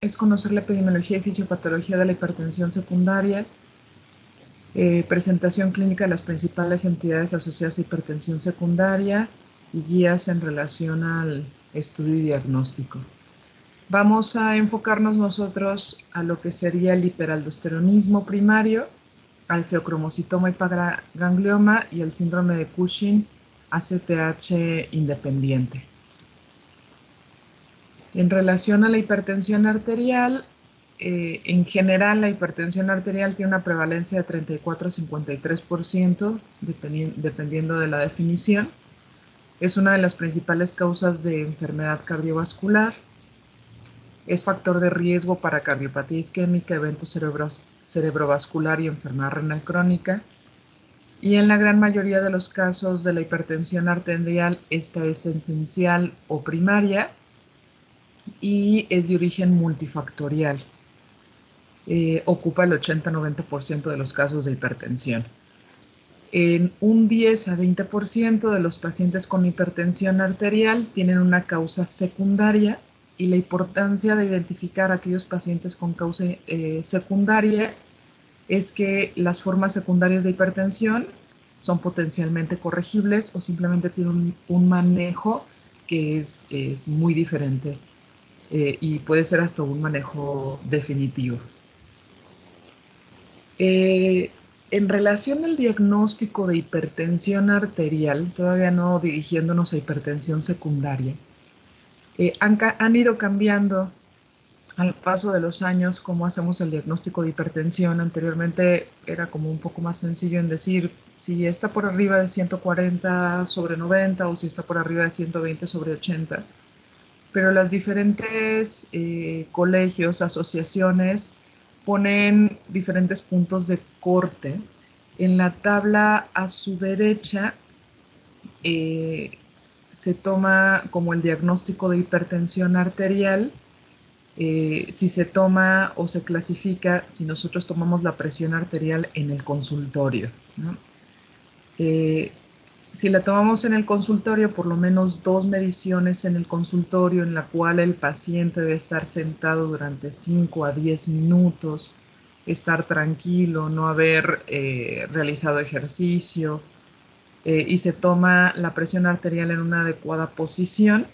es conocer la epidemiología y fisiopatología de la hipertensión secundaria, presentación clínica de las principales entidades asociadas a hipertensión secundaria y guías en relación al estudio y diagnóstico. Vamos a enfocarnos nosotros a lo que sería el hiperaldosteronismo primario, al feocromocitoma y paraganglioma y el síndrome de Cushing ACTH independiente. En relación a la hipertensión arterial, en general la hipertensión arterial tiene una prevalencia de 34 a 53%, dependiendo de la definición. Es una de las principales causas de enfermedad cardiovascular. Es factor de riesgo para cardiopatía isquémica, evento cerebrovascular y enfermedad renal crónica. Y en la gran mayoría de los casos de la hipertensión arterial, esta es esencial o primaria y es de origen multifactorial. Ocupa el 80-90% de los casos de hipertensión. En un 10 a 20% de los pacientes con hipertensión arterial tienen una causa secundaria, y la importancia de identificar a aquellos pacientes con causa secundaria es que las formas secundarias de hipertensión son potencialmente corregibles o simplemente tienen un manejo que es muy diferente y puede ser hasta un manejo definitivo. En relación al diagnóstico de hipertensión arterial, todavía no dirigiéndonos a hipertensión secundaria, han ido cambiando al paso de los años cómo hacemos el diagnóstico de hipertensión. Anteriormente era como un poco más sencillo en decir si está por arriba de 140/90 o si está por arriba de 120/80, pero los diferentes colegios, asociaciones, ponen diferentes puntos de corte. En la tabla a su derecha se toma como el diagnóstico de hipertensión arterial, si se toma o se clasifica si nosotros tomamos la presión arterial en el consultorio, ¿no? Si la tomamos en el consultorio, por lo menos 2 mediciones en el consultorio, en la cual el paciente debe estar sentado durante 5 a 10 minutos, estar tranquilo, no haber realizado ejercicio, y se toma la presión arterial en una adecuada posición,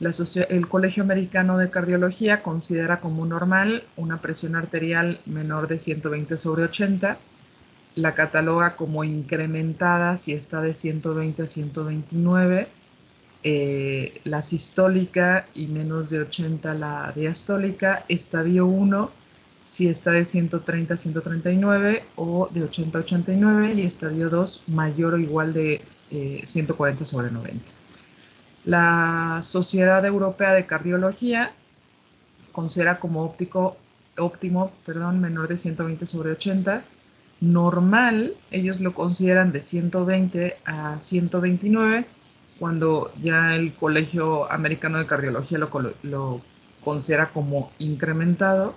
el Colegio Americano de Cardiología considera como normal una presión arterial menor de 120/80, la cataloga como incrementada si está de 120 a 129, la sistólica, y menos de 80 la diastólica, estadio 1 si está de 130 a 139 o de 80 a 89, y estadio 2 mayor o igual de 140/90. La Sociedad Europea de Cardiología considera como óptimo menor de 120/80. Normal, ellos lo consideran de 120 a 129, cuando ya el Colegio Americano de Cardiología lo considera como incrementado,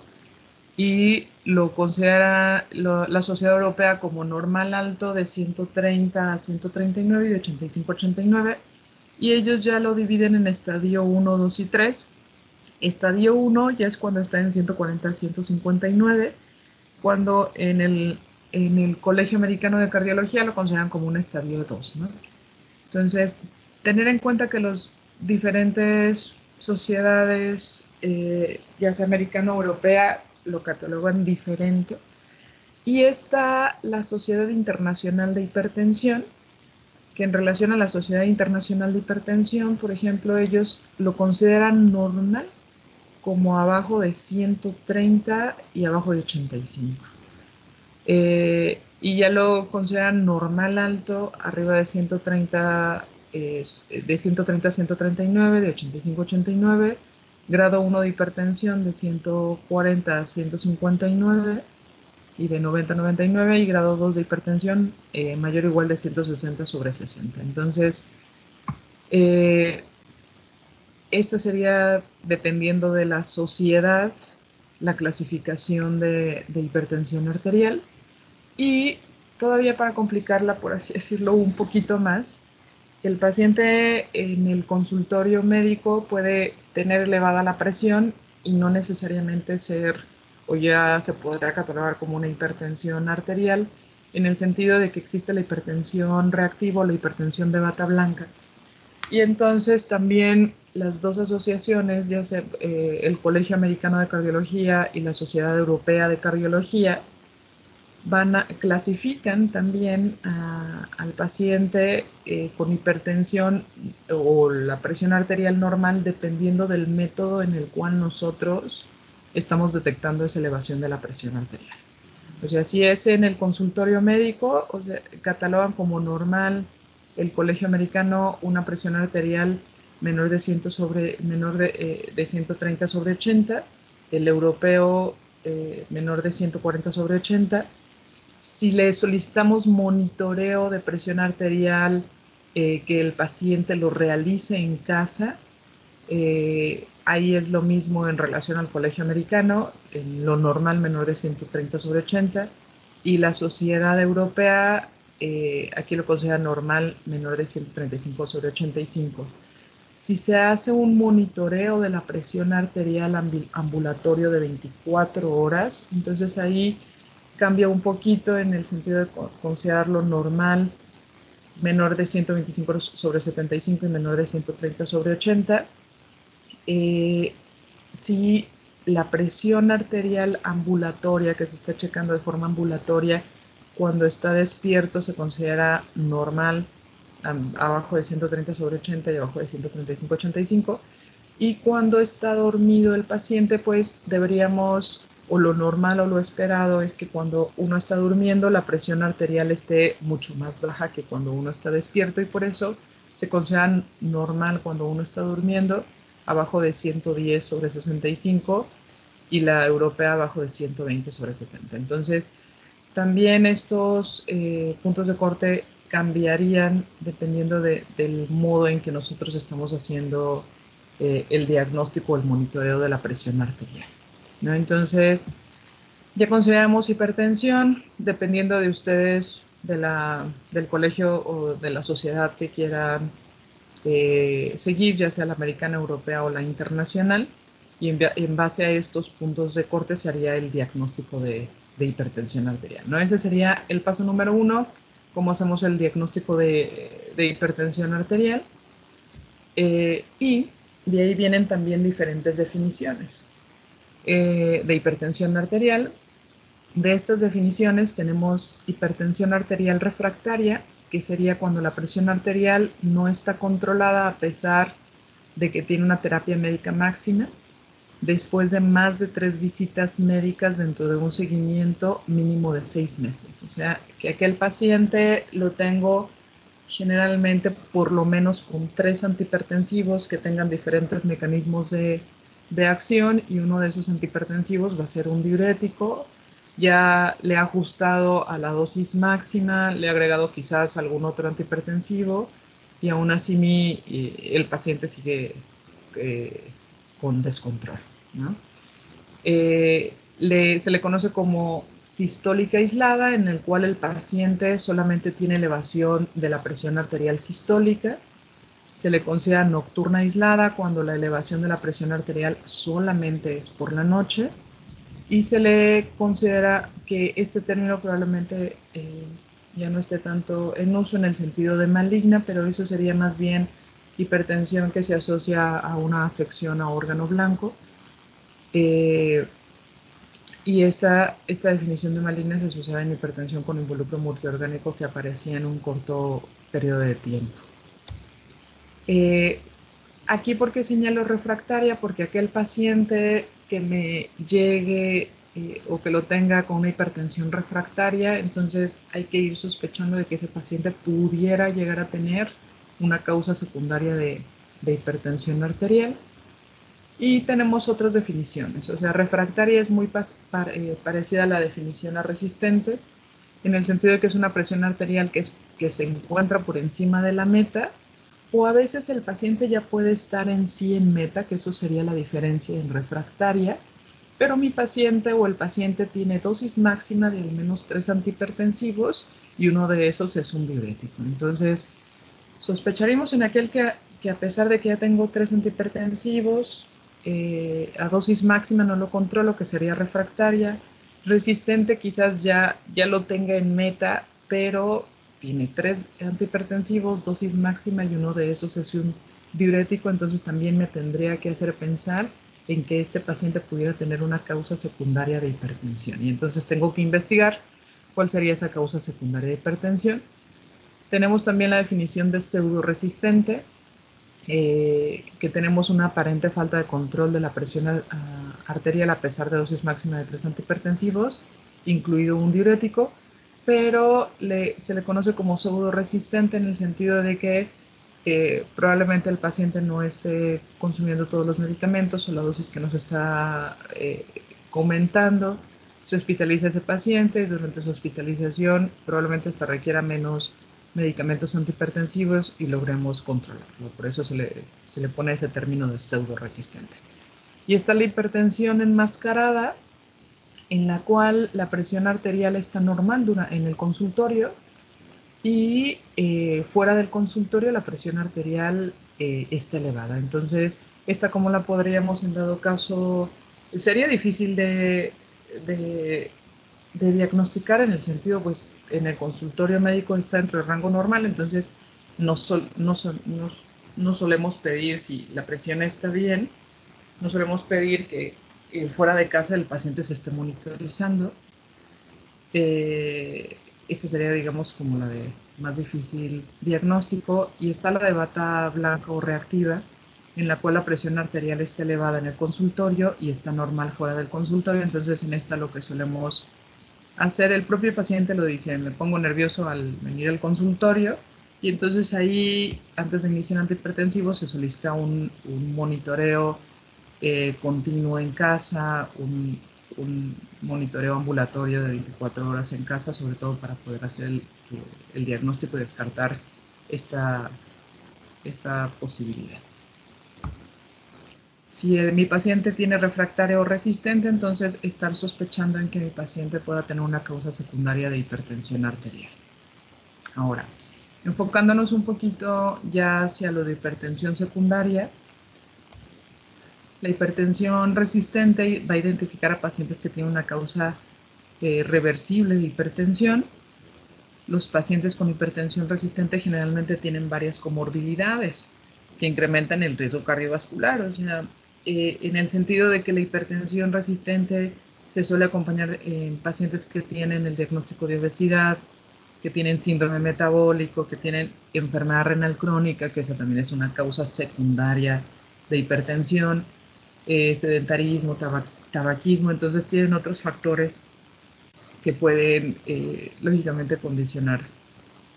y lo considera la Sociedad Europea como normal alto de 130 a 139 y de 85/89, y ellos ya lo dividen en estadio 1, 2 y 3. Estadio 1 ya es cuando está en 140 a 159, cuando en el Colegio Americano de Cardiología lo consideran como un estadio 2, ¿no? Entonces, tener en cuenta que las diferentes sociedades, ya sea americana o europea, lo catalogan diferente. Y está la Sociedad Internacional de Hipertensión, que en relación a la Sociedad Internacional de Hipertensión, por ejemplo, ellos lo consideran normal como abajo de 130 y abajo de 85. Y ya lo consideran normal alto arriba de 130, de 130 a 139, de 85 a 89, grado 1 de hipertensión de 140 a 159 y de 90 a 99, y grado 2 de hipertensión mayor o igual de 160/60. Entonces, esta sería, dependiendo de la sociedad, la clasificación de hipertensión arterial. Y todavía para complicarla, por así decirlo, un poquito más, el paciente en el consultorio médico puede tener elevada la presión y no necesariamente ser o ya se podrá catalogar como una hipertensión arterial, en el sentido de que existe la hipertensión reactiva o la hipertensión de bata blanca. Y entonces también las dos asociaciones, ya sea el Colegio Americano de Cardiología y la Sociedad Europea de Cardiología, clasifican también al paciente con hipertensión o la presión arterial normal dependiendo del método en el cual nosotros estamos detectando esa elevación de la presión arterial. O sea, si es en el consultorio médico, o sea, catalogan como normal el Colegio Americano una presión arterial menor de 130 sobre 80, el europeo menor de 140 sobre 80. Si le solicitamos monitoreo de presión arterial, que el paciente lo realice en casa, ahí es lo mismo en relación al Colegio Americano, en lo normal menor de 130 sobre 80, y la Sociedad Europea, aquí lo considera normal menor de 135 sobre 85. Si se hace un monitoreo de la presión arterial ambulatorio de 24 horas, entonces ahí cambia un poquito en el sentido de considerarlo normal menor de 125 sobre 75 y menor de 130 sobre 80. Si la presión arterial ambulatoria que se está checando de forma ambulatoria cuando está despierto se considera normal, abajo de 130 sobre 80 y abajo de 135-85, y cuando está dormido el paciente, pues deberíamos, o lo normal o lo esperado es que cuando uno está durmiendo la presión arterial esté mucho más baja que cuando uno está despierto, y por eso se considera normal cuando uno está durmiendo abajo de 110 sobre 65 y la europea abajo de 120 sobre 70. Entonces, también estos puntos de corte cambiarían dependiendo del modo en que nosotros estamos haciendo el diagnóstico o el monitoreo de la presión arterial, ¿no? Entonces, ya consideramos hipertensión, dependiendo de ustedes, del colegio o de la sociedad que quieran seguir, ya sea la americana, europea o la internacional, y en base a estos puntos de corte se haría el diagnóstico de hipertensión arterial, ¿no? Ese sería el paso número 1, cómo hacemos el diagnóstico de hipertensión arterial, y de ahí vienen también diferentes definiciones de hipertensión arterial. De estas definiciones tenemos hipertensión arterial refractaria, que sería cuando la presión arterial no está controlada a pesar de que tiene una terapia médica máxima, después de más de 3 visitas médicas dentro de un seguimiento mínimo de 6 meses. O sea, que aquel paciente lo tengo generalmente por lo menos con 3 antihipertensivos que tengan diferentes mecanismos de acción, y uno de esos antihipertensivos va a ser un diurético. Ya le ha ajustado a la dosis máxima, le ha agregado quizás algún otro antihipertensivo, y aún así el paciente sigue con descontrol, ¿no? Se le conoce como sistólica aislada, en el cual el paciente solamente tiene elevación de la presión arterial sistólica. Se le considera nocturna aislada cuando la elevación de la presión arterial solamente es por la noche, y se le considera que este término probablemente ya no esté tanto en uso en el sentido de maligna, pero eso sería más bien hipertensión que se asocia a una afección a órgano blanco. Y esta definición de maligna se asociaba en hipertensión con involucro multiorgánico que aparecía en un corto periodo de tiempo. Aquí, ¿por qué señalo refractaria? Porque aquel paciente que me llegue o que lo tenga con una hipertensión refractaria, entonces hay que ir sospechando de que ese paciente pudiera llegar a tener una causa secundaria de hipertensión arterial. Y tenemos otras definiciones, o sea, refractaria es muy parecida a la definición a resistente, en el sentido de que es una presión arterial que se encuentra por encima de la meta, o a veces el paciente ya puede estar en sí en meta, que eso sería la diferencia en refractaria, pero mi paciente o el paciente tiene dosis máxima de al menos 3 antihipertensivos y uno de esos es un diurético. Entonces, sospecharemos en aquel que a pesar de que ya tengo 3 antihipertensivos, a dosis máxima no lo controlo, que sería refractaria. Resistente quizás ya lo tenga en meta, pero tiene 3 antihipertensivos, dosis máxima, y uno de esos es un diurético, entonces también me tendría que hacer pensar en que este paciente pudiera tener una causa secundaria de hipertensión. Y entonces tengo que investigar cuál sería esa causa secundaria de hipertensión. Tenemos también la definición de pseudoresistente, que tenemos una aparente falta de control de la presión arterial a pesar de dosis máxima de 3 antihipertensivos, incluido un diurético, pero se le conoce como pseudoresistente en el sentido de que probablemente el paciente no esté consumiendo todos los medicamentos o la dosis que nos está comentando. Se hospitaliza ese paciente y durante su hospitalización probablemente hasta requiera menos medicamentos antihipertensivos y logremos controlarlo. Por eso se le pone ese término de pseudoresistente. Y está la hipertensión enmascarada, en la cual la presión arterial está normal en el consultorio y fuera del consultorio la presión arterial está elevada. Entonces, esta cómo la podríamos en dado caso, sería difícil de, de diagnosticar en el sentido, pues en el consultorio médico está dentro del rango normal, entonces no, no solemos pedir si la presión está bien, no solemos pedir que fuera de casa el paciente se esté monitorizando. Esta sería, digamos, como la de más difícil diagnóstico, y está la de bata blanca o reactiva, en la cual la presión arterial está elevada en el consultorio y está normal fuera del consultorio. Entonces, en esta lo que solemos hacer, el propio paciente lo dice, me pongo nervioso al venir al consultorio, y entonces ahí, antes de iniciar antihipertensivo, se solicita un monitoreo continuo en casa, un monitoreo ambulatorio de 24 horas en casa, sobre todo para poder hacer el diagnóstico y descartar esta, esta posibilidad. Si mi paciente tiene refractaria o resistente, entonces estar sospechando en que mi paciente pueda tener una causa secundaria de hipertensión arterial. Ahora, enfocándonos un poquito ya hacia lo de hipertensión secundaria, la hipertensión resistente va a identificar a pacientes que tienen una causa reversible de hipertensión. Los pacientes con hipertensión resistente generalmente tienen varias comorbilidades que incrementan el riesgo cardiovascular, o sea, en el sentido de que la hipertensión resistente se suele acompañar en pacientes que tienen el diagnóstico de obesidad, que tienen síndrome metabólico, que tienen enfermedad renal crónica, que esa también es una causa secundaria de hipertensión, sedentarismo, tabaquismo, entonces tienen otros factores que pueden lógicamente condicionar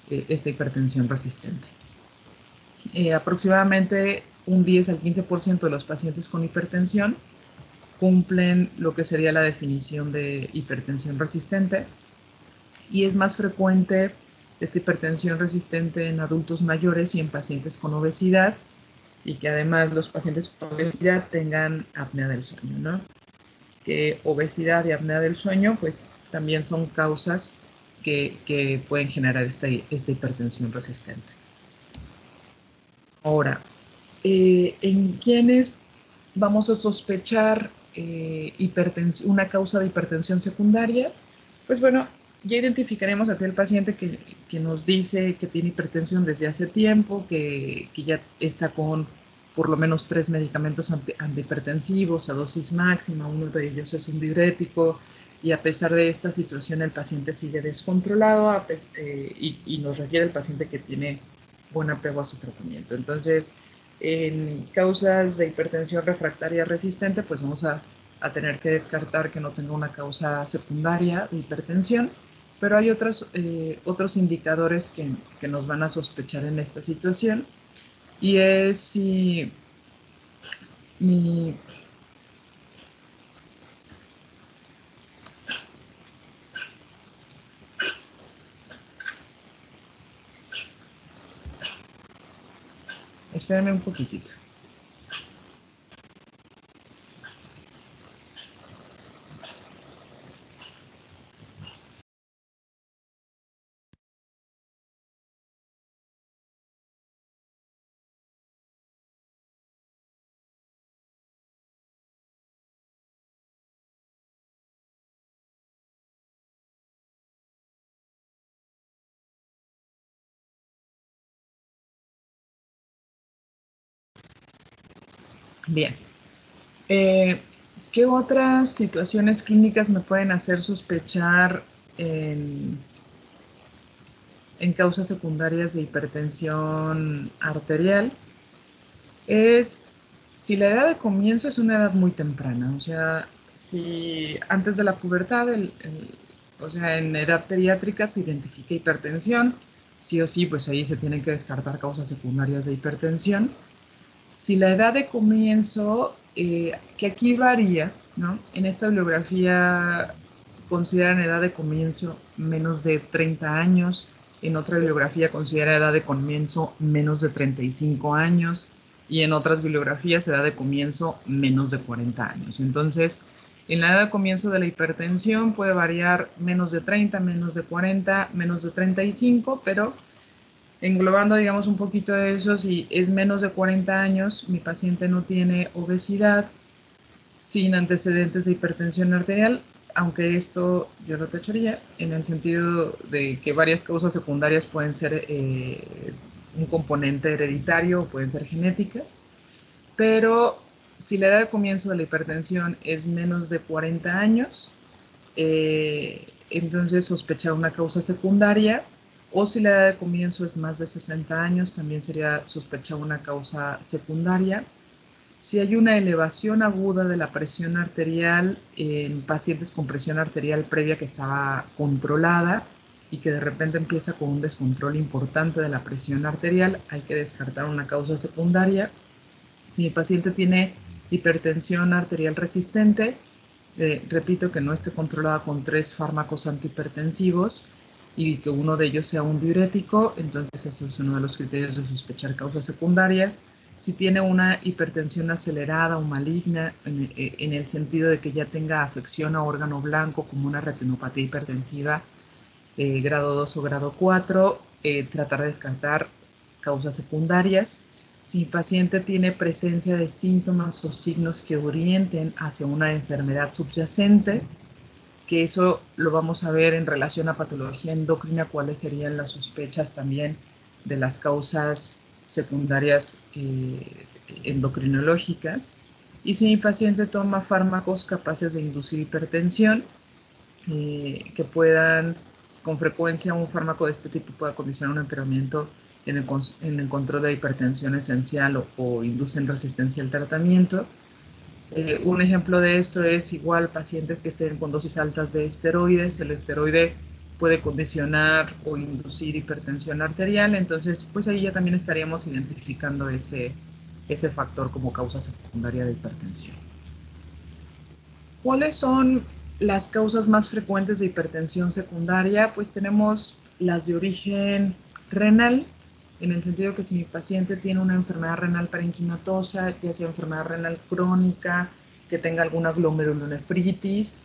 esta hipertensión resistente. Aproximadamente un 10 al 15% de los pacientes con hipertensión cumplen lo que sería la definición de hipertensión resistente, y es más frecuente esta hipertensión resistente en adultos mayores y en pacientes con obesidad, y que además los pacientes con obesidad tengan apnea del sueño, ¿no? Que obesidad y apnea del sueño pues también son causas que pueden generar esta hipertensión resistente. Ahora, ¿en quiénes vamos a sospechar una causa de hipertensión secundaria? Pues bueno, ya identificaremos a aquel paciente que nos dice que tiene hipertensión desde hace tiempo, que ya está con por lo menos 3 medicamentos antihipertensivos a dosis máxima, uno de ellos es un diurético, y a pesar de esta situación el paciente sigue descontrolado, y nos refiere el paciente que tiene buen apego a su tratamiento. Entonces, en causas de hipertensión refractaria resistente, pues vamos a tener que descartar que no tenga una causa secundaria de hipertensión, pero hay otros indicadores que nos van a sospechar en esta situación, y es si mi... Espérame un poquitito. Bien. ¿Qué otras situaciones clínicas me pueden hacer sospechar en, en causas secundarias de hipertensión arterial? Es si la edad de comienzo es una edad muy temprana, o sea, si antes de la pubertad, o sea, en edad pediátrica se identifica hipertensión, sí o sí, pues ahí se tienen que descartar causas secundarias de hipertensión. Si la edad de comienzo, que aquí varía, ¿no? En esta bibliografía consideran edad de comienzo menos de 30 años, en otra bibliografía considera edad de comienzo menos de 35 años y en otras bibliografías edad de comienzo menos de 40 años. Entonces, en la edad de comienzo de la hipertensión puede variar menos de 30, menos de 40, menos de 35, pero englobando, digamos, un poquito de eso, si es menos de 40 años, mi paciente no tiene obesidad, sin antecedentes de hipertensión arterial, aunque esto yo lo tacharía en el sentido de que varias causas secundarias pueden ser un componente hereditario o pueden ser genéticas, pero si la edad de comienzo de la hipertensión es menos de 40 años, entonces sospechar una causa secundaria, o si la edad de comienzo es más de 60 años, también sería sospechar una causa secundaria. Si hay una elevación aguda de la presión arterial en pacientes con presión arterial previa que estaba controlada y que de repente empieza con un descontrol importante de la presión arterial, hay que descartar una causa secundaria. Si el paciente tiene hipertensión arterial resistente, repito que no esté controlada con 3 fármacos antihipertensivos y que uno de ellos sea un diurético, entonces eso es uno de los criterios de sospechar causas secundarias. Si tiene una hipertensión acelerada o maligna, en el sentido de que ya tenga afección a órgano blanco, como una retinopatía hipertensiva grado 2 o grado 4, tratar de descartar causas secundarias. Si el paciente tiene presencia de síntomas o signos que orienten hacia una enfermedad subyacente, que eso lo vamos a ver en relación a patología endocrina, cuáles serían las sospechas también de las causas secundarias endocrinológicas. Y si mi paciente toma fármacos capaces de inducir hipertensión, que puedan, con frecuencia un fármaco de este tipo pueda condicionar un empeoramiento en el control de hipertensión esencial o inducen resistencia al tratamiento. Un ejemplo de esto es igual pacientes que estén con dosis altas de esteroides. El esteroide puede condicionar o inducir hipertensión arterial, entonces pues ahí ya también estaríamos identificando ese factor como causa secundaria de hipertensión. ¿Cuáles son las causas más frecuentes de hipertensión secundaria? Pues tenemos las de origen renal, en el sentido que si mi paciente tiene una enfermedad renal parenquimatosa, ya sea enfermedad renal crónica, que tenga alguna glomerulonefritis,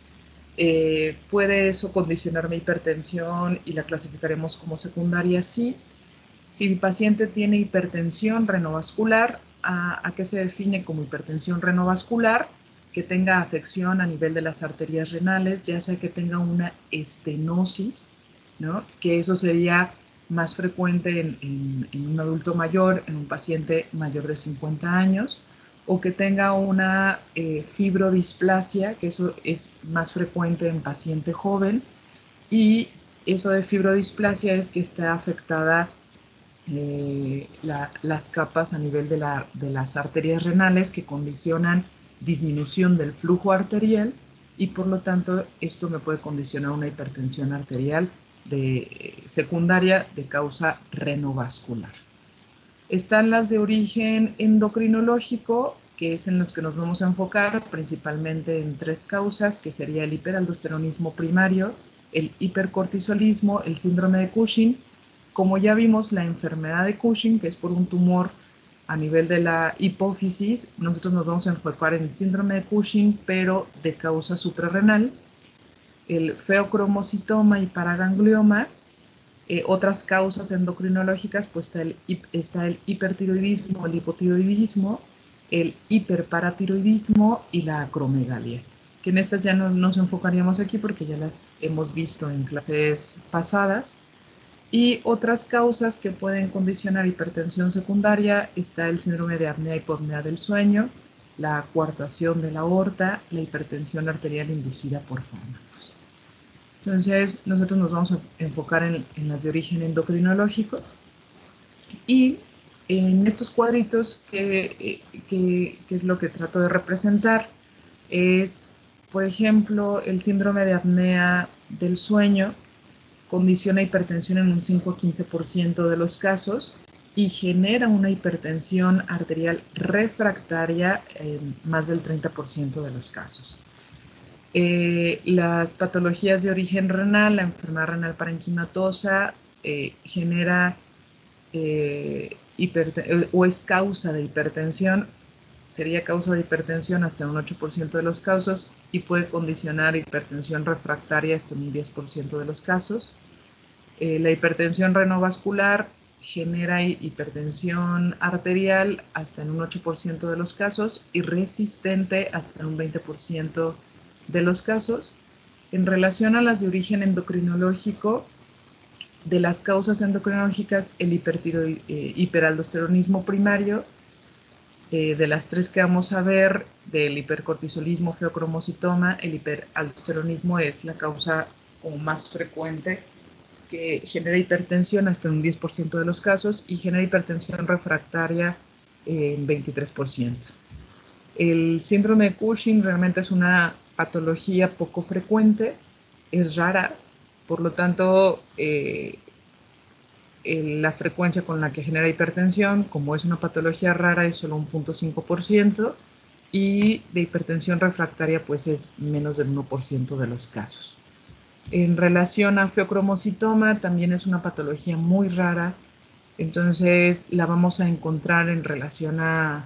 puede eso condicionar mi hipertensión y la clasificaremos como secundaria, sí. Si mi paciente tiene hipertensión renovascular, ¿a qué se define como hipertensión renovascular? Que tenga afección a nivel de las arterias renales, ya sea que tenga una estenosis, ¿no? Que eso sería más frecuente en un adulto mayor, en un paciente mayor de 50 años, o que tenga una fibrodisplasia, que eso es más frecuente en paciente joven, y eso de fibrodisplasia es que está afectada las capas a nivel de las arterias renales que condicionan disminución del flujo arterial y por lo tanto esto me puede condicionar una hipertensión arterial secundaria de causa renovascular. Están las de origen endocrinológico, que es en los que nos vamos a enfocar principalmente en 3 causas, que sería el hiperaldosteronismo primario, el hipercortisolismo, el síndrome de Cushing. Como ya vimos, la enfermedad de Cushing, que es por un tumor a nivel de la hipófisis, nosotros nos vamos a enfocar en el síndrome de Cushing, pero de causa suprarrenal, el feocromocitoma y paraganglioma. Otras causas endocrinológicas, pues está el hipertiroidismo, el hipotiroidismo, el hiperparatiroidismo y la acromegalia, que en estas ya no nos enfocaríamos aquí porque ya las hemos visto en clases pasadas. Y otras causas que pueden condicionar hipertensión secundaria está el síndrome de apnea-hipopnea del sueño, la coartación de la aorta, la hipertensión arterial inducida por fármacos. Entonces, nosotros nos vamos a enfocar en las de origen endocrinológico y en estos cuadritos, que es lo que trato de representar, es, por ejemplo, el síndrome de apnea del sueño condiciona hipertensión en un 5 a 15% de los casos y genera una hipertensión arterial refractaria en más del 30% de los casos. Las patologías de origen renal, la enfermedad renal parenquimatosa, genera o es causa de hipertensión, sería causa de hipertensión hasta un 8% de los casos y puede condicionar hipertensión refractaria hasta un 10% de los casos. La hipertensión renovascular genera hipertensión arterial hasta en un 8% de los casos y resistente hasta un 20% de los casos. En relación a las de origen endocrinológico, de las causas endocrinológicas, el hiperaldosteronismo primario, de las tres que vamos a ver, del hipercortisolismo, feocromocitoma, el hiperaldosteronismo es la causa más frecuente que genera hipertensión hasta un 10% de los casos y genera hipertensión refractaria en 23%. El síndrome de Cushing realmente es una patología poco frecuente, es rara, por lo tanto, la frecuencia con la que genera hipertensión, como es una patología rara, es solo un 0.5% y de hipertensión refractaria pues es menos del 1% de los casos. En relación a feocromocitoma, también es una patología muy rara, entonces la vamos a encontrar en relación a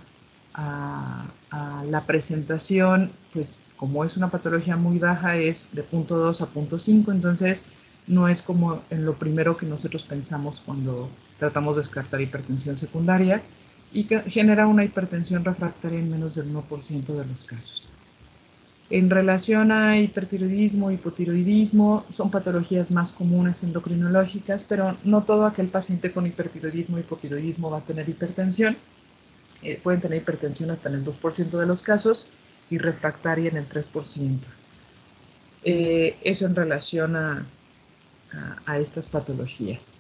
la presentación, pues como es una patología muy baja, es de 0.2 a 0.5, entonces no es como en lo primero que nosotros pensamos cuando tratamos de descartar hipertensión secundaria y que genera una hipertensión refractaria en menos del 1% de los casos. En relación a hipertiroidismo, hipotiroidismo, son patologías más comunes endocrinológicas, pero no todo aquel paciente con hipertiroidismo, hipotiroidismo va a tener hipertensión. Pueden tener hipertensión hasta en el 2% de los casos y refractaria en el 3%. Eso en relación a estas patologías.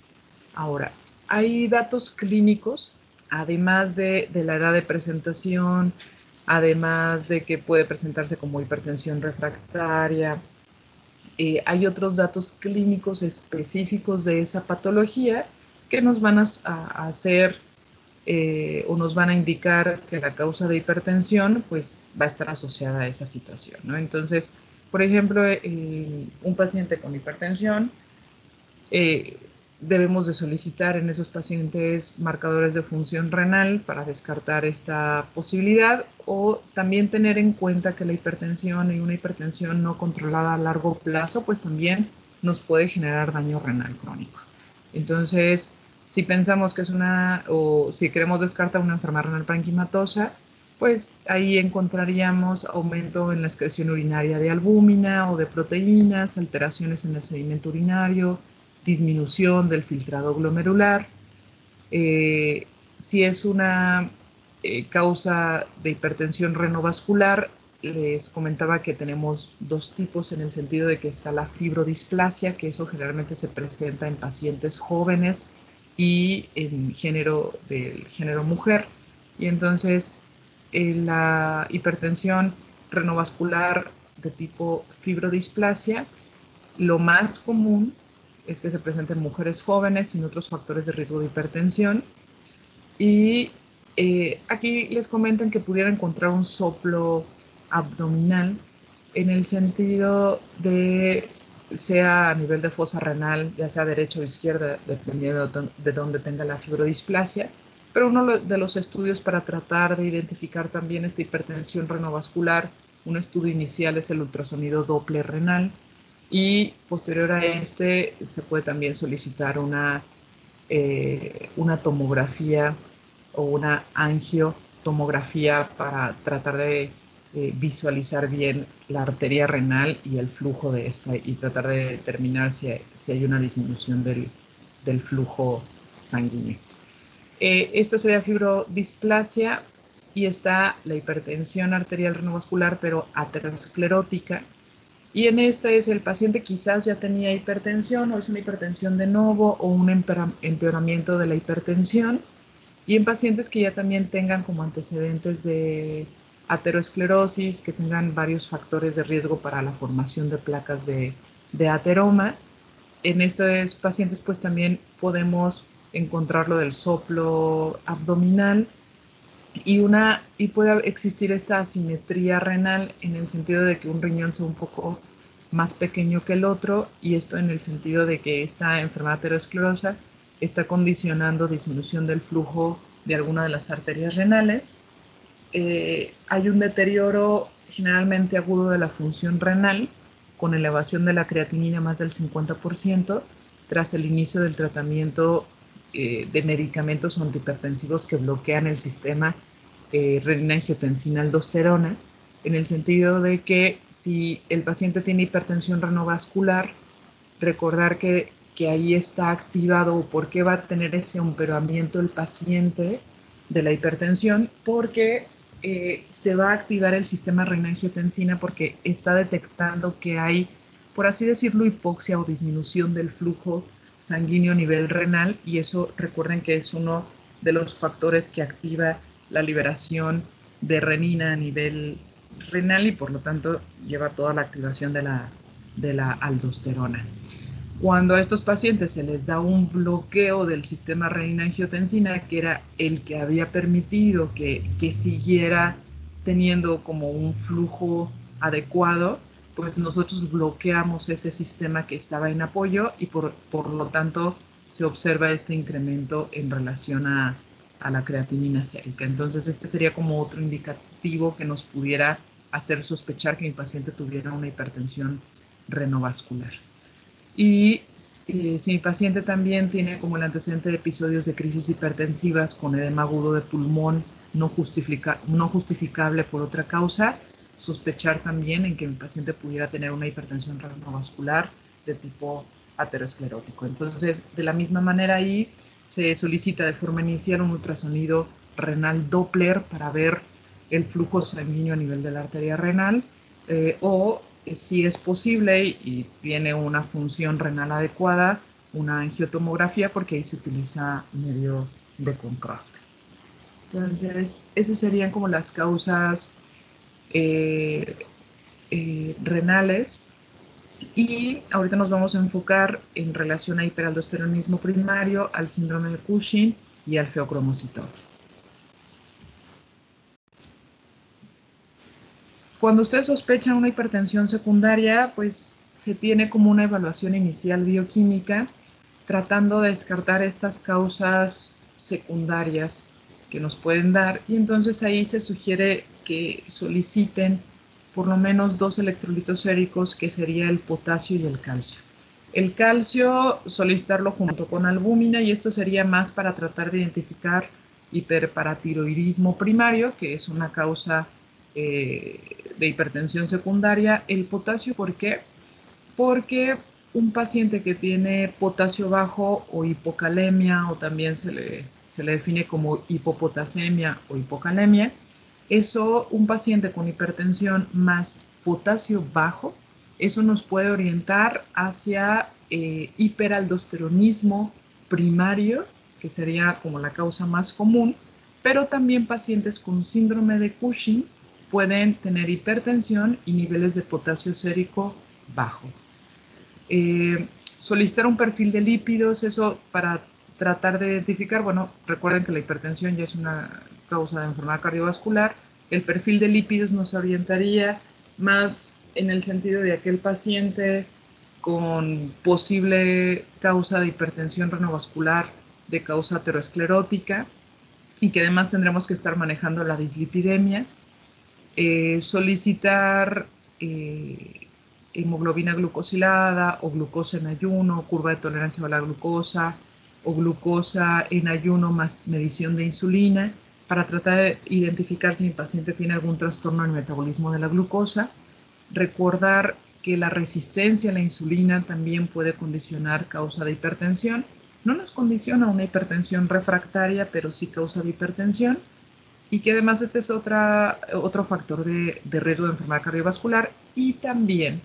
Ahora, hay datos clínicos, además de la edad de presentación, además de que puede presentarse como hipertensión refractaria. Hay otros datos clínicos específicos de esa patología que nos van a hacer o nos van a indicar que la causa de hipertensión pues va a estar asociada a esa situación, ¿no? Entonces, por ejemplo, un paciente con hipertensión, debemos de solicitar en esos pacientes marcadores de función renal para descartar esta posibilidad o también tener en cuenta que la hipertensión y una hipertensión no controlada a largo plazo pues también nos puede generar daño renal crónico. Entonces, si pensamos que es o si queremos descartar una enfermedad renal parenquimatosa, pues ahí encontraríamos aumento en la excreción urinaria de albúmina o de proteínas, alteraciones en el sedimento urinario, disminución del filtrado glomerular. Si es una causa de hipertensión renovascular, les comentaba que tenemos dos tipos en el sentido de que está la fibrodisplasia, que eso generalmente se presenta en pacientes jóvenes y en del género mujer. Y entonces la hipertensión renovascular de tipo fibrodisplasia, lo más común es que se presenten mujeres jóvenes sin otros factores de riesgo de hipertensión. Y aquí les comentan que pudiera encontrar un soplo abdominal en el sentido de sea a nivel de fosa renal, ya sea derecha o izquierda, dependiendo de dónde tenga la fibrodisplasia. Pero uno de los estudios para tratar de identificar también esta hipertensión renovascular, un estudio inicial es el ultrasonido Doppler renal y posterior a este se puede también solicitar una tomografía o una angiotomografía para tratar de visualizar bien la arteria renal y el flujo de esta y tratar de determinar si hay una disminución del flujo sanguíneo. Esto sería fibrodisplasia y está la hipertensión arterial renovascular, pero aterosclerótica. Y en esta es el paciente quizás ya tenía hipertensión o es una hipertensión de nuevo o un empeoramiento de la hipertensión. Y en pacientes que ya también tengan como antecedentes de aterosclerosis, que tengan varios factores de riesgo para la formación de placas de ateroma. En estos pacientes pues también podemos encontrar lo del soplo abdominal y puede existir esta asimetría renal en el sentido de que un riñón sea un poco más pequeño que el otro, y esto en el sentido de que esta enfermedad aterosclerosa está condicionando disminución del flujo de alguna de las arterias renales. Hay un deterioro generalmente agudo de la función renal con elevación de la creatinina más del 50% tras el inicio del tratamiento de medicamentos antihipertensivos que bloquean el sistema renina-angiotensina-aldosterona, en el sentido de que si el paciente tiene hipertensión renovascular, recordar que ahí está activado o por qué va a tener ese empeoramiento el paciente de la hipertensión, porque se va a activar el sistema renina-angiotensina porque está detectando que hay, por así decirlo, hipoxia o disminución del flujo sanguíneo a nivel renal, y eso recuerden que es uno de los factores que activa la liberación de renina a nivel renal y por lo tanto lleva toda la activación de la aldosterona. Cuando a estos pacientes se les da un bloqueo del sistema renina-angiotensina, que era el que había permitido que siguiera teniendo como un flujo adecuado, pues nosotros bloqueamos ese sistema que estaba en apoyo y por lo tanto se observa este incremento en relación a la creatinina sérica. Entonces este sería como otro indicativo que nos pudiera hacer sospechar que mi paciente tuviera una hipertensión renovascular. Y si mi paciente también tiene como el antecedente de episodios de crisis hipertensivas con edema agudo de pulmón no justificable por otra causa, sospechar también en que mi paciente pudiera tener una hipertensión renovascular de tipo aterosclerótico. Entonces, de la misma manera ahí se solicita de forma inicial un ultrasonido renal Doppler para ver el flujo sanguíneo a nivel de la arteria renal, o si es posible y tiene una función renal adecuada, una angiotomografía, porque ahí se utiliza medio de contraste. Entonces, esas serían como las causas renales. Y ahorita nos vamos a enfocar en relación a hiperaldosteronismo primario, al síndrome de Cushing y al feocromocitol. Cuando ustedes sospechan una hipertensión secundaria, pues se tiene como una evaluación inicial bioquímica tratando de descartar estas causas secundarias que nos pueden dar, y entonces ahí se sugiere que soliciten por lo menos 2 electrolitos séricos, que sería el potasio y el calcio. El calcio solicitarlo junto con albúmina, y esto sería más para tratar de identificar hiperparatiroidismo primario, que es una causa de hipertensión secundaria. El potasio, ¿por qué? Porque un paciente que tiene potasio bajo o hipocalemia, o también se le define como hipopotasemia o hipocalemia, eso, un paciente con hipertensión más potasio bajo, eso nos puede orientar hacia hiperaldosteronismo primario, que sería como la causa más común, pero también pacientes con síndrome de Cushing pueden tener hipertensión y niveles de potasio sérico bajo. Solicitar un perfil de lípidos, eso para tratar de identificar, bueno, recuerden que la hipertensión ya es una causa de enfermedad cardiovascular. El perfil de lípidos nos orientaría más en el sentido de aquel paciente con posible causa de hipertensión renovascular de causa aterosclerótica, y que además tendremos que estar manejando la dislipidemia. Solicitar hemoglobina glucosilada o glucosa en ayuno, curva de tolerancia a la glucosa, o glucosa en ayuno más medición de insulina, para tratar de identificar si mi paciente tiene algún trastorno en el metabolismo de la glucosa. Recordar que la resistencia a la insulina también puede condicionar causa de hipertensión. No nos condiciona una hipertensión refractaria, pero sí causa de hipertensión. y que además este es otro factor de riesgo de enfermedad cardiovascular. Y también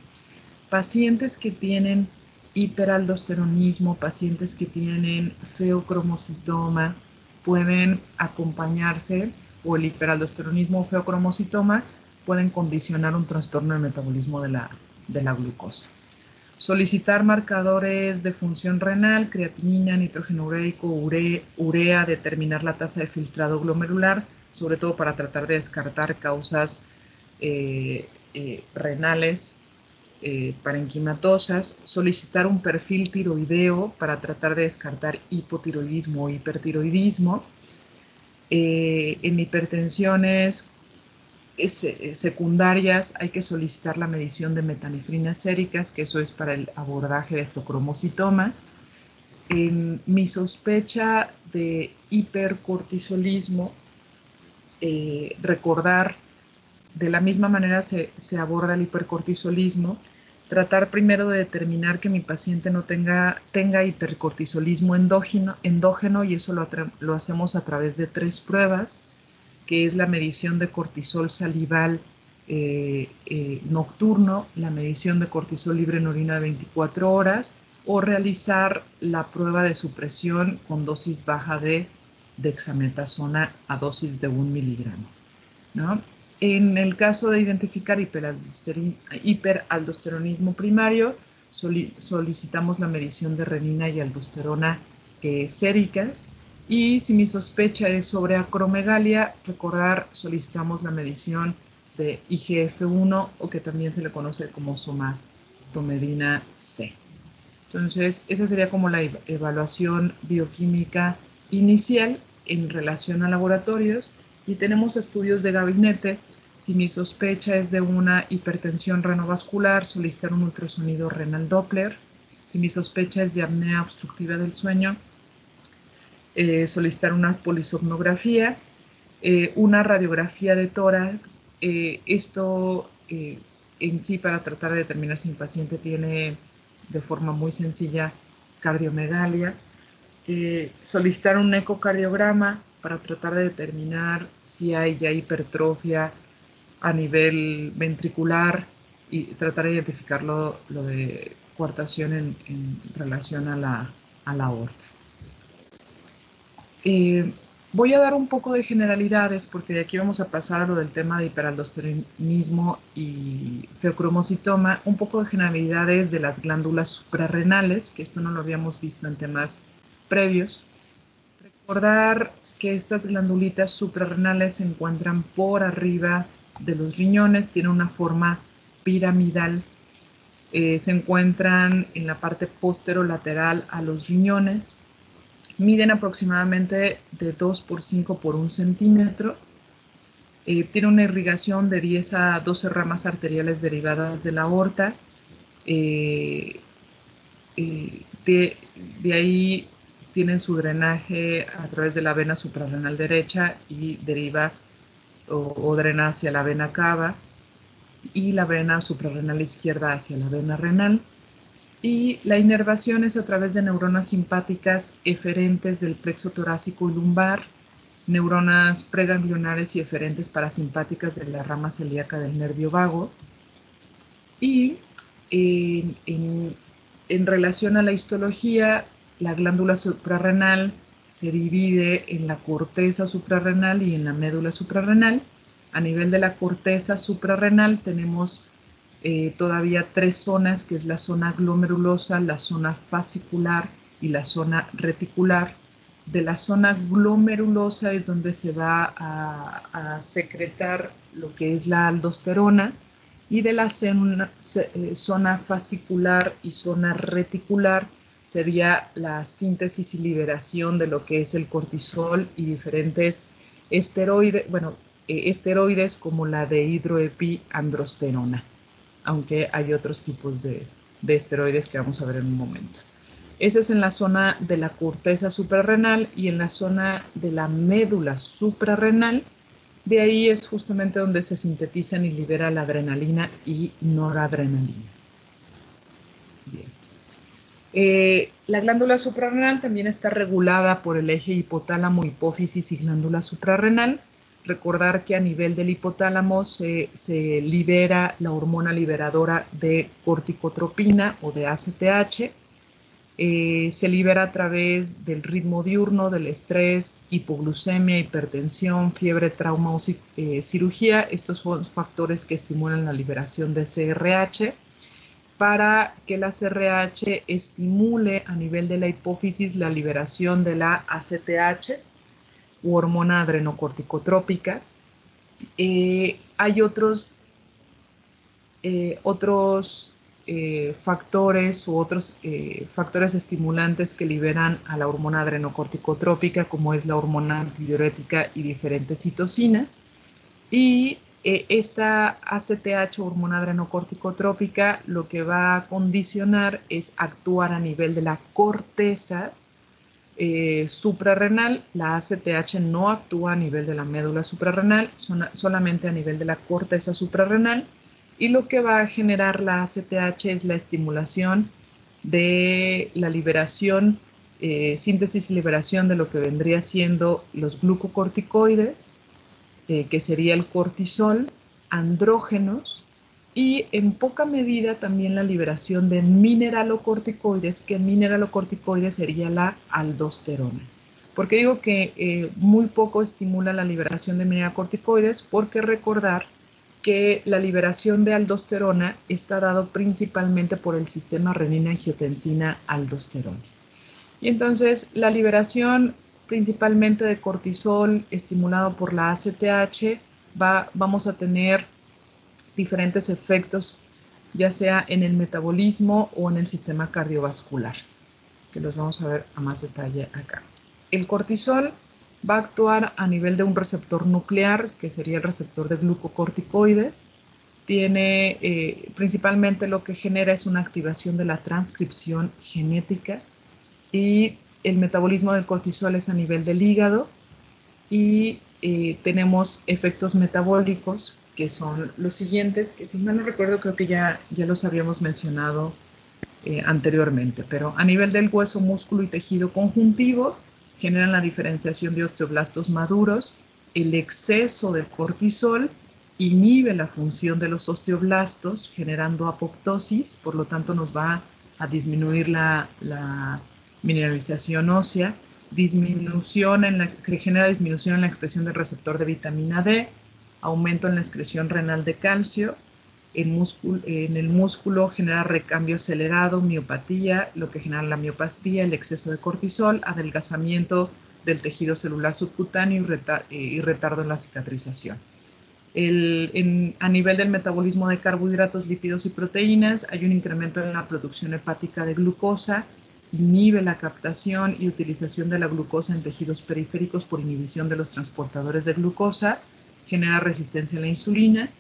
pacientes que tienen hiperaldosteronismo, pacientes que tienen feocromocitoma, pueden acompañarse, o el hiperaldosteronismo o feocromocitoma pueden condicionar un trastorno del metabolismo de la glucosa. Solicitar marcadores de función renal, creatinina, nitrógeno ureico, urea, determinar la tasa de filtrado glomerular, sobre todo para tratar de descartar causas renales parenquimatosas, solicitar un perfil tiroideo para tratar de descartar hipotiroidismo o hipertiroidismo. En hipertensiones secundarias hay que solicitar la medición de metanefrinas séricas, que eso es para el abordaje de feocromocitoma. En mi sospecha de hipercortisolismo, recordar de la misma manera se aborda el hipercortisolismo, tratar primero de determinar que mi paciente no tenga hipercortisolismo endógeno, y eso lo hacemos a través de 3 pruebas, que es la medición de cortisol salival nocturno, la medición de cortisol libre en orina de 24 horas, o realizar la prueba de supresión con dosis baja de dexametasona a dosis de 1 miligramo, ¿no? En el caso de identificar hiperaldosteronismo primario, solicitamos la medición de renina y aldosterona séricas. Y si mi sospecha es sobre acromegalia, recordar, solicitamos la medición de IGF-1, o que también se le conoce como somatomedina C. Entonces, esa sería como la evaluación bioquímica inicial en relación a laboratorios. Y tenemos estudios de gabinete. Si mi sospecha es de una hipertensión renovascular, solicitar un ultrasonido renal Doppler. Si mi sospecha es de apnea obstructiva del sueño, solicitar una polisomnografía, una radiografía de tórax. Esto en sí, para tratar de determinar si mi paciente tiene de forma muy sencilla cardiomegalia. Solicitar un ecocardiograma para tratar de determinar si hay ya hipertrofia a nivel ventricular, y tratar de identificar lo de coartación en relación a la aorta. Voy a dar un poco de generalidades, porque de aquí vamos a pasar a lo del tema de hiperaldosteronismo y feocromocitoma, un poco de generalidades de las glándulas suprarrenales, que esto no lo habíamos visto en temas previos. Recordar que estas glandulitas suprarrenales se encuentran por arriba de los riñones, tienen una forma piramidal, se encuentran en la parte posterolateral a los riñones, miden aproximadamente de 2 por 5 por 1 centímetro, tiene una irrigación de 10 a 12 ramas arteriales derivadas de la aorta, de ahí tienen su drenaje a través de la vena suprarrenal derecha y deriva o drena hacia la vena cava, y la vena suprarrenal izquierda hacia la vena renal. Y la inervación es a través de neuronas simpáticas eferentes del plexo torácico y lumbar, neuronas preganglionares y eferentes parasimpáticas de la rama celíaca del nervio vago. Y en relación a la histología, la glándula suprarrenal se divide en la corteza suprarrenal y en la médula suprarrenal. A nivel de la corteza suprarrenal tenemos todavía 3 zonas, que es la zona glomerulosa, la zona fascicular y la zona reticular. De la zona glomerulosa es donde se va a secretar lo que es la aldosterona, y de la zona fascicular y zona reticular sería la síntesis y liberación de lo que es el cortisol y diferentes esteroides, esteroides como la dehidroepiandrosterona, aunque hay otros tipos de esteroides que vamos a ver en un momento. Esa es en la zona de la corteza suprarrenal, y en la zona de la médula suprarrenal, de ahí es justamente donde se sintetizan y libera la adrenalina y noradrenalina. Bien. La glándula suprarrenal también está regulada por el eje hipotálamo, hipófisis y glándula suprarrenal. Recordar que a nivel del hipotálamo se libera la hormona liberadora de corticotropina o de ACTH. Se libera a través del ritmo diurno, del estrés, hipoglucemia, hipertensión, fiebre, trauma o cirugía. Estos son factores que estimulan la liberación de CRH para que la CRH estimule a nivel de la hipófisis la liberación de la ACTH u hormona adrenocorticotrópica. Hay otros factores u otros factores estimulantes que liberan a la hormona adrenocorticotrópica, como es la hormona antidiurética y diferentes citocinas. Y esta ACTH, hormona adrenocorticotrópica, lo que va a condicionar es actuar a nivel de la corteza suprarrenal. La ACTH no actúa a nivel de la médula suprarrenal, solamente a nivel de la corteza suprarrenal. Y lo que va a generar la ACTH es la estimulación de la liberación, síntesis y liberación de lo que vendría siendo los glucocorticoides, que sería el cortisol, andrógenos y en poca medida también la liberación de mineralocorticoides, que mineralocorticoides sería la aldosterona. ¿Por qué digo que muy poco estimula la liberación de mineralocorticoides? Porque recordar que la liberación de aldosterona está dado principalmente por el sistema renina-angiotensina-aldosterona. Y entonces la liberación principalmente de cortisol estimulado por la ACTH, vamos a tener diferentes efectos, ya sea en el metabolismo o en el sistema cardiovascular, que los vamos a ver a más detalle acá. El cortisol va a actuar a nivel de un receptor nuclear, que sería el receptor de glucocorticoides. Tiene principalmente lo que genera es una activación de la transcripción genética, y el metabolismo del cortisol es a nivel del hígado, y tenemos efectos metabólicos que son los siguientes, que si mal no recuerdo creo que ya los habíamos mencionado anteriormente, pero a nivel del hueso, músculo y tejido conjuntivo generan la diferenciación de osteoblastos maduros. El exceso del cortisol inhibe la función de los osteoblastos generando apoptosis, por lo tanto nos va a disminuir la mineralización ósea, que genera disminución en la expresión del receptor de vitamina D, aumento en la excreción renal de calcio. En el músculo genera recambio acelerado, miopatía, lo que genera la miopatía, el exceso de cortisol, adelgazamiento del tejido celular subcutáneo y retardo en la cicatrización. A nivel del metabolismo de carbohidratos, lípidos y proteínas, hay un incremento en la producción hepática de glucosa, inhibe la captación y utilización de la glucosa en tejidos periféricos por inhibición de los transportadores de glucosa, genera resistencia a la insulina,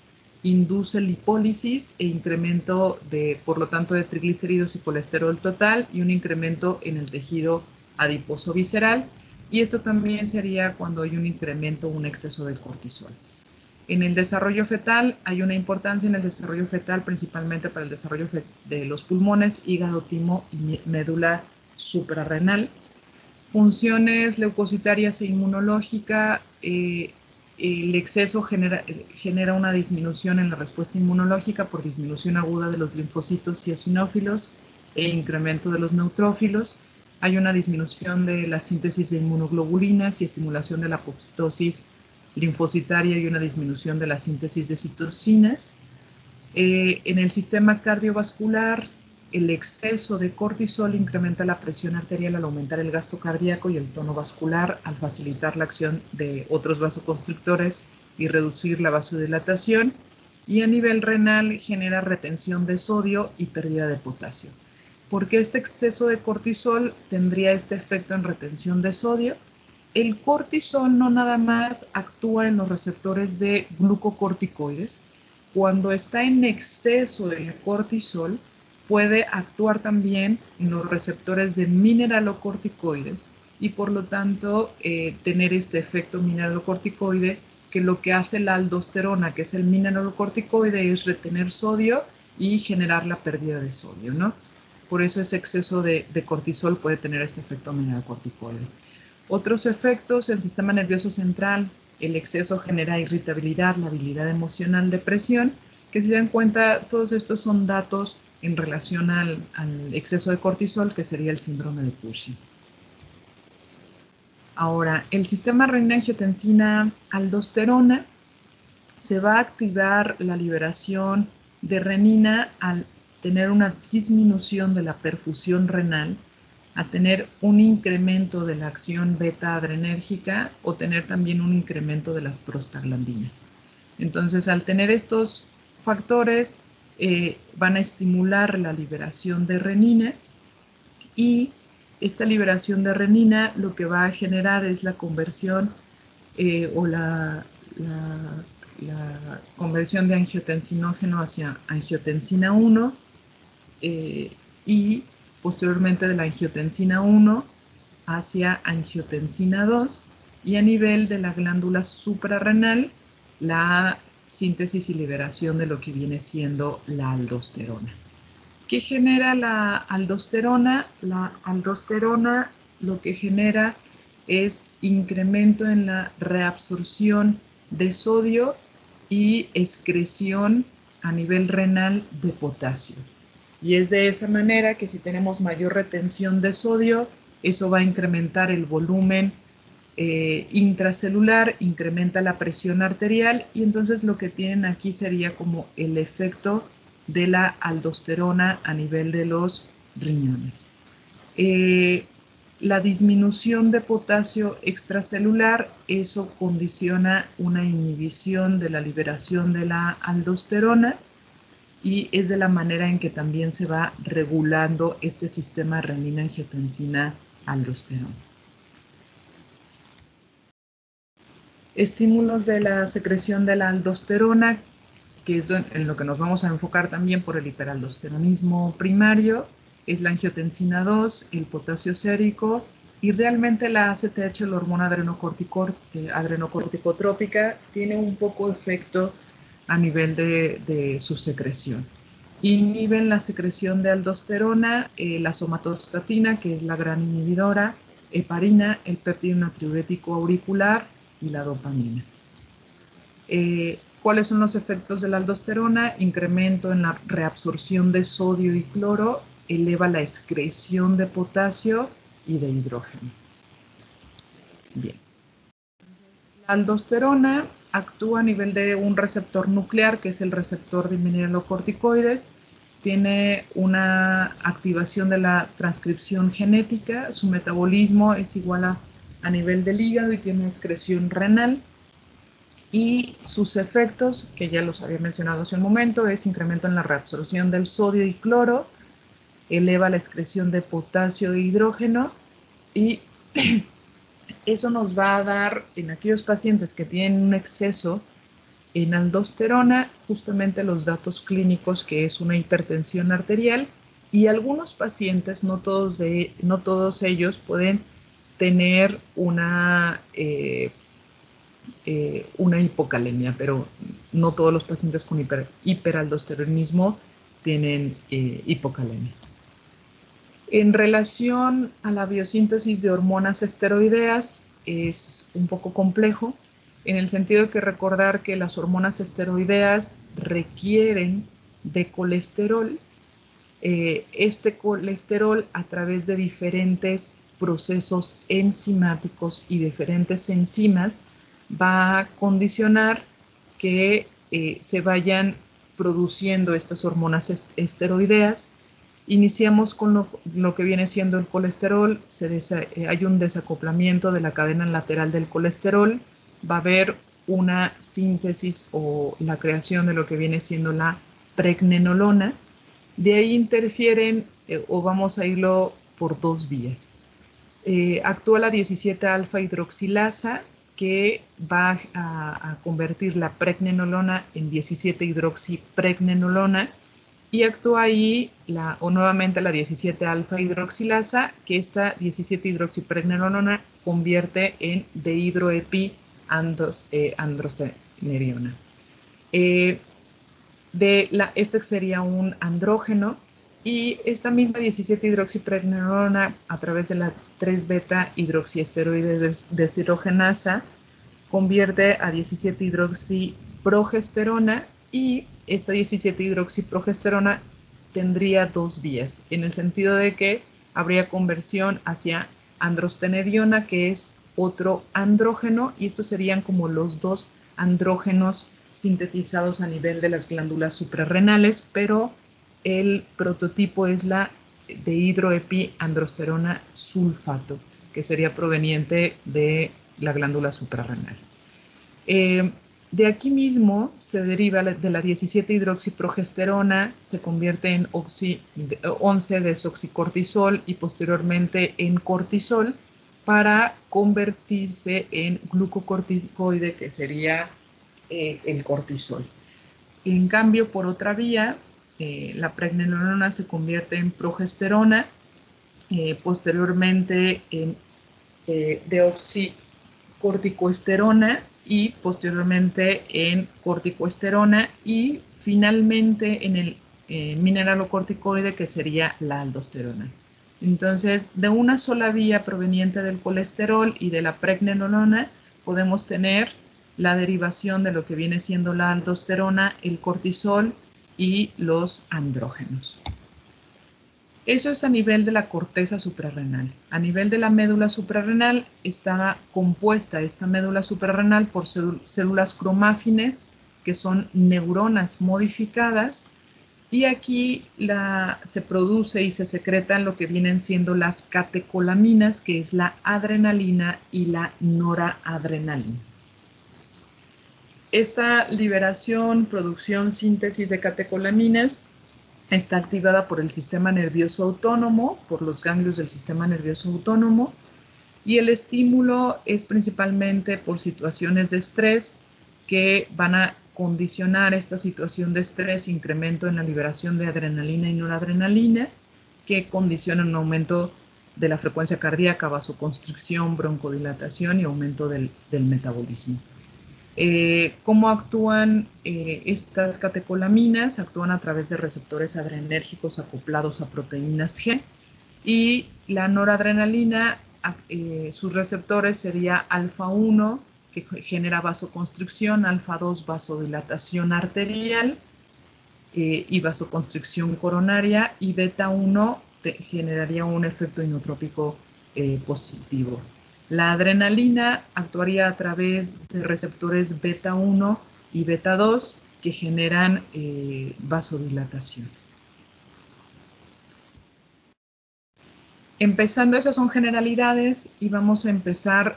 induce lipólisis e incremento por lo tanto, de triglicéridos y colesterol total, y un incremento en el tejido adiposo visceral. Y esto también sería cuando hay un incremento o un exceso de cortisol. En el desarrollo fetal, hay una importancia en el desarrollo fetal, principalmente para el desarrollo de los pulmones, hígado, timo y médula suprarrenal. Funciones leucocitarias e inmunológica. El exceso genera una disminución en la respuesta inmunológica por disminución aguda de los linfocitos eosinófilos e incremento de los neutrófilos. Hay una disminución de la síntesis de inmunoglobulinas y estimulación de la apoptosis linfocitaria y una disminución de la síntesis de citocinas. En el sistema cardiovascular, el exceso de cortisol incrementa la presión arterial al aumentar el gasto cardíaco y el tono vascular, al facilitar la acción de otros vasoconstrictores y reducir la vasodilatación. Y a nivel renal genera retención de sodio y pérdida de potasio. ¿Por qué este exceso de cortisol tendría este efecto en retención de sodio? El cortisol no nada más actúa en los receptores de glucocorticoides. Cuando está en exceso de cortisol, puede actuar también en los receptores de mineralocorticoides y por lo tanto tener este efecto mineralocorticoide, que lo que hace la aldosterona, que es el mineralocorticoide, es retener sodio y generar la pérdida de sodio, ¿no? Por eso ese exceso de cortisol puede tener este efecto mineralocorticoide. Otros efectos: el sistema nervioso central el exceso genera irritabilidad, labilidad emocional, depresión, que si se dan cuenta, todos estos son datos en relación al exceso de cortisol, que sería el síndrome de Cushing. Ahora, el sistema renina-angiotensina-aldosterona se va a activar la liberación de renina al tener una disminución de la perfusión renal, a tener un incremento de la acción beta adrenérgica o tener también un incremento de las prostaglandinas. Entonces, al tener estos factores, van a estimular la liberación de renina, y esta liberación de renina lo que va a generar es la conversión o la conversión de angiotensinógeno hacia angiotensina 1 y posteriormente de la angiotensina 1 hacia angiotensina 2, y a nivel de la glándula suprarrenal la síntesis y liberación de lo que viene siendo la aldosterona. ¿Qué genera la aldosterona? La aldosterona lo que genera es incremento en la reabsorción de sodio y excreción a nivel renal de potasio. Y es de esa manera que si tenemos mayor retención de sodio, eso va a incrementar el volumen intracelular, incrementa la presión arterial, y entonces lo que tienen aquí sería como el efecto de la aldosterona a nivel de los riñones. La disminución de potasio extracelular, eso condiciona una inhibición de la liberación de la aldosterona, y es de la manera en que también se va regulando este sistema renina-angiotensina-aldosterona. Estímulos de la secreción de la aldosterona, que es en lo que nos vamos a enfocar también por el hiperaldosteronismo primario, es la angiotensina 2, el potasio sérico, y realmente la ACTH, la hormona adrenocorticotrópica, tiene un poco efecto a nivel de su secreción. Inhiben la secreción de aldosterona, la somatostatina, que es la gran inhibidora, heparina, el péptido natriurético auricular y la dopamina. ¿Cuáles son los efectos de la aldosterona? Incremento en la reabsorción de sodio y cloro, eleva la excreción de potasio y de hidrógeno. Bien. La aldosterona actúa a nivel de un receptor nuclear, que es el receptor de mineralocorticoides. Tiene una activación de la transcripción genética, su metabolismo es igual a nivel del hígado y tiene excreción renal. Y sus efectos, que ya los había mencionado hace un momento, es incremento en la reabsorción del sodio y cloro, eleva la excreción de potasio e hidrógeno, y eso nos va a dar en aquellos pacientes que tienen un exceso en aldosterona justamente los datos clínicos, que es una hipertensión arterial, y algunos pacientes, no todos ellos, pueden tener una hipocalemia, pero no todos los pacientes con hiperaldosteronismo tienen hipocalemia. En relación a la biosíntesis de hormonas esteroideas, es un poco complejo, en el sentido que recordar que las hormonas esteroideas requieren de colesterol. Este colesterol, a través de diferentes procesos enzimáticos y diferentes enzimas, va a condicionar que se vayan produciendo estas hormonas esteroideas. Iniciamos con lo que viene siendo el colesterol, hay un desacoplamiento de la cadena lateral del colesterol, va a haber una síntesis o la creación de lo que viene siendo la pregnenolona. De ahí interfieren o vamos a irlo por dos vías. Actúa la 17-alfa hidroxilasa, que va a convertir la pregnenolona en 17-hidroxipregnenolona, y actúa ahí nuevamente la 17-alfa hidroxilasa, que esta 17-hidroxipregnenolona convierte en dehidroepiandrostenediona. Este sería un andrógeno, y esta misma 17-hidroxipregnenolona, a través de la 3-beta hidroxiesteroide deshidrogenasa, convierte a 17-hidroxiprogesterona y esta 17-hidroxiprogesterona tendría dos vías, en el sentido de que habría conversión hacia androstenediona, que es otro andrógeno, y estos serían como los dos andrógenos sintetizados a nivel de las glándulas suprarrenales, pero el prototipo es la dehidroepiandrosterona sulfato, que sería proveniente de la glándula suprarrenal. De aquí mismo se deriva de la 17-hidroxiprogesterona, se convierte en 11-desoxicortisol y posteriormente en cortisol para convertirse en glucocorticoide, que sería el cortisol. En cambio, por otra vía, la pregnenolona se convierte en progesterona, posteriormente en deoxicorticoesterona y posteriormente en corticoesterona y finalmente en el mineralocorticoide, que sería la aldosterona. Entonces, de una sola vía proveniente del colesterol y de la pregnenolona podemos tener la derivación de lo que viene siendo la aldosterona, el cortisol y los andrógenos. Eso es a nivel de la corteza suprarrenal. A nivel de la médula suprarrenal está compuesta esta médula suprarrenal por células cromáfines, que son neuronas modificadas, y aquí se produce y se secretan lo que vienen siendo las catecolaminas, que es la adrenalina y la noradrenalina. Esta liberación, producción, síntesis de catecolaminas está activada por el sistema nervioso autónomo, por los ganglios del sistema nervioso autónomo, y el estímulo es principalmente por situaciones de estrés que van a condicionar esta situación de estrés, incremento en la liberación de adrenalina y noradrenalina, que condicionan un aumento de la frecuencia cardíaca, vasoconstricción, broncodilatación y aumento del metabolismo. ¿Cómo actúan estas catecolaminas? Actúan a través de receptores adrenérgicos acoplados a proteínas G, y la noradrenalina, sus receptores sería alfa 1, que genera vasoconstricción, alfa 2, vasodilatación arterial y vasoconstricción coronaria, y beta 1 generaría un efecto inotrópico positivo. La adrenalina actuaría a través de receptores beta 1 y beta 2 que generan vasodilatación. Empezando, esas son generalidades y vamos a empezar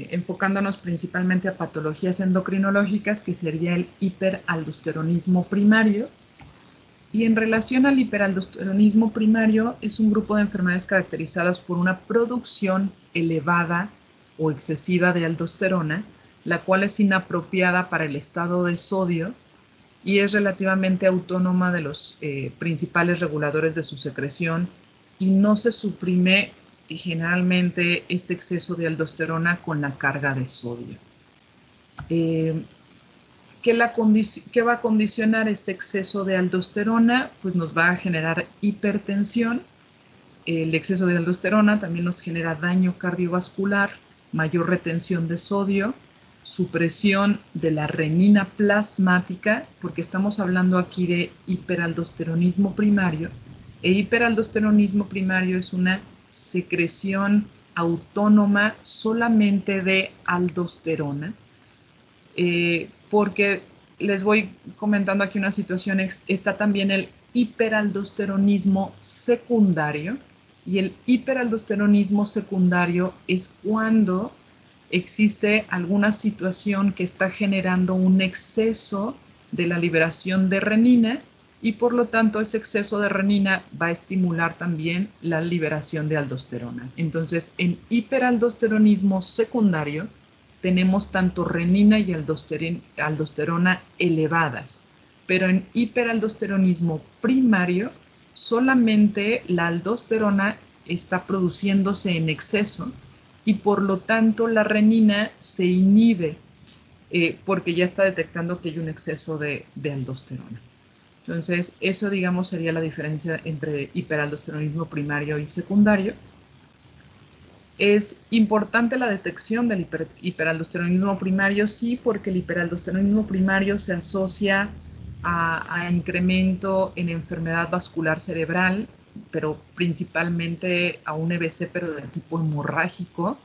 enfocándonos principalmente a patologías endocrinológicas, que sería el hiperaldosteronismo primario. Y en relación al hiperaldosteronismo primario, es un grupo de enfermedades caracterizadas por una producción elevada o excesiva de aldosterona, la cual es inapropiada para el estado de sodio y es relativamente autónoma de los principales reguladores de su secreción, y no se suprime generalmente este exceso de aldosterona con la carga de sodio. ¿Qué va a condicionar ese exceso de aldosterona? Pues nos va a generar hipertensión. El exceso de aldosterona también nos genera daño cardiovascular, mayor retención de sodio, supresión de la renina plasmática, porque estamos hablando aquí de hiperaldosteronismo primario. E hiperaldosteronismo primario es una secreción autónoma solamente de aldosterona, porque les voy comentando aquí una situación. Está también el hiperaldosteronismo secundario, y el hiperaldosteronismo secundario es cuando existe alguna situación que está generando un exceso de la liberación de renina, y por lo tanto ese exceso de renina va a estimular también la liberación de aldosterona. Entonces, en hiperaldosteronismo secundario tenemos tanto renina y aldosterona elevadas, pero en hiperaldosteronismo primario solamente la aldosterona está produciéndose en exceso, y por lo tanto la renina se inhibe porque ya está detectando que hay un exceso de aldosterona. Entonces, eso, digamos, sería la diferencia entre hiperaldosteronismo primario y secundario. Es importante la detección del hiperaldosteronismo primario, sí, porque el hiperaldosteronismo primario se asocia a incremento en enfermedad vascular cerebral, pero principalmente a un EBC, pero de tipo hemorrágico,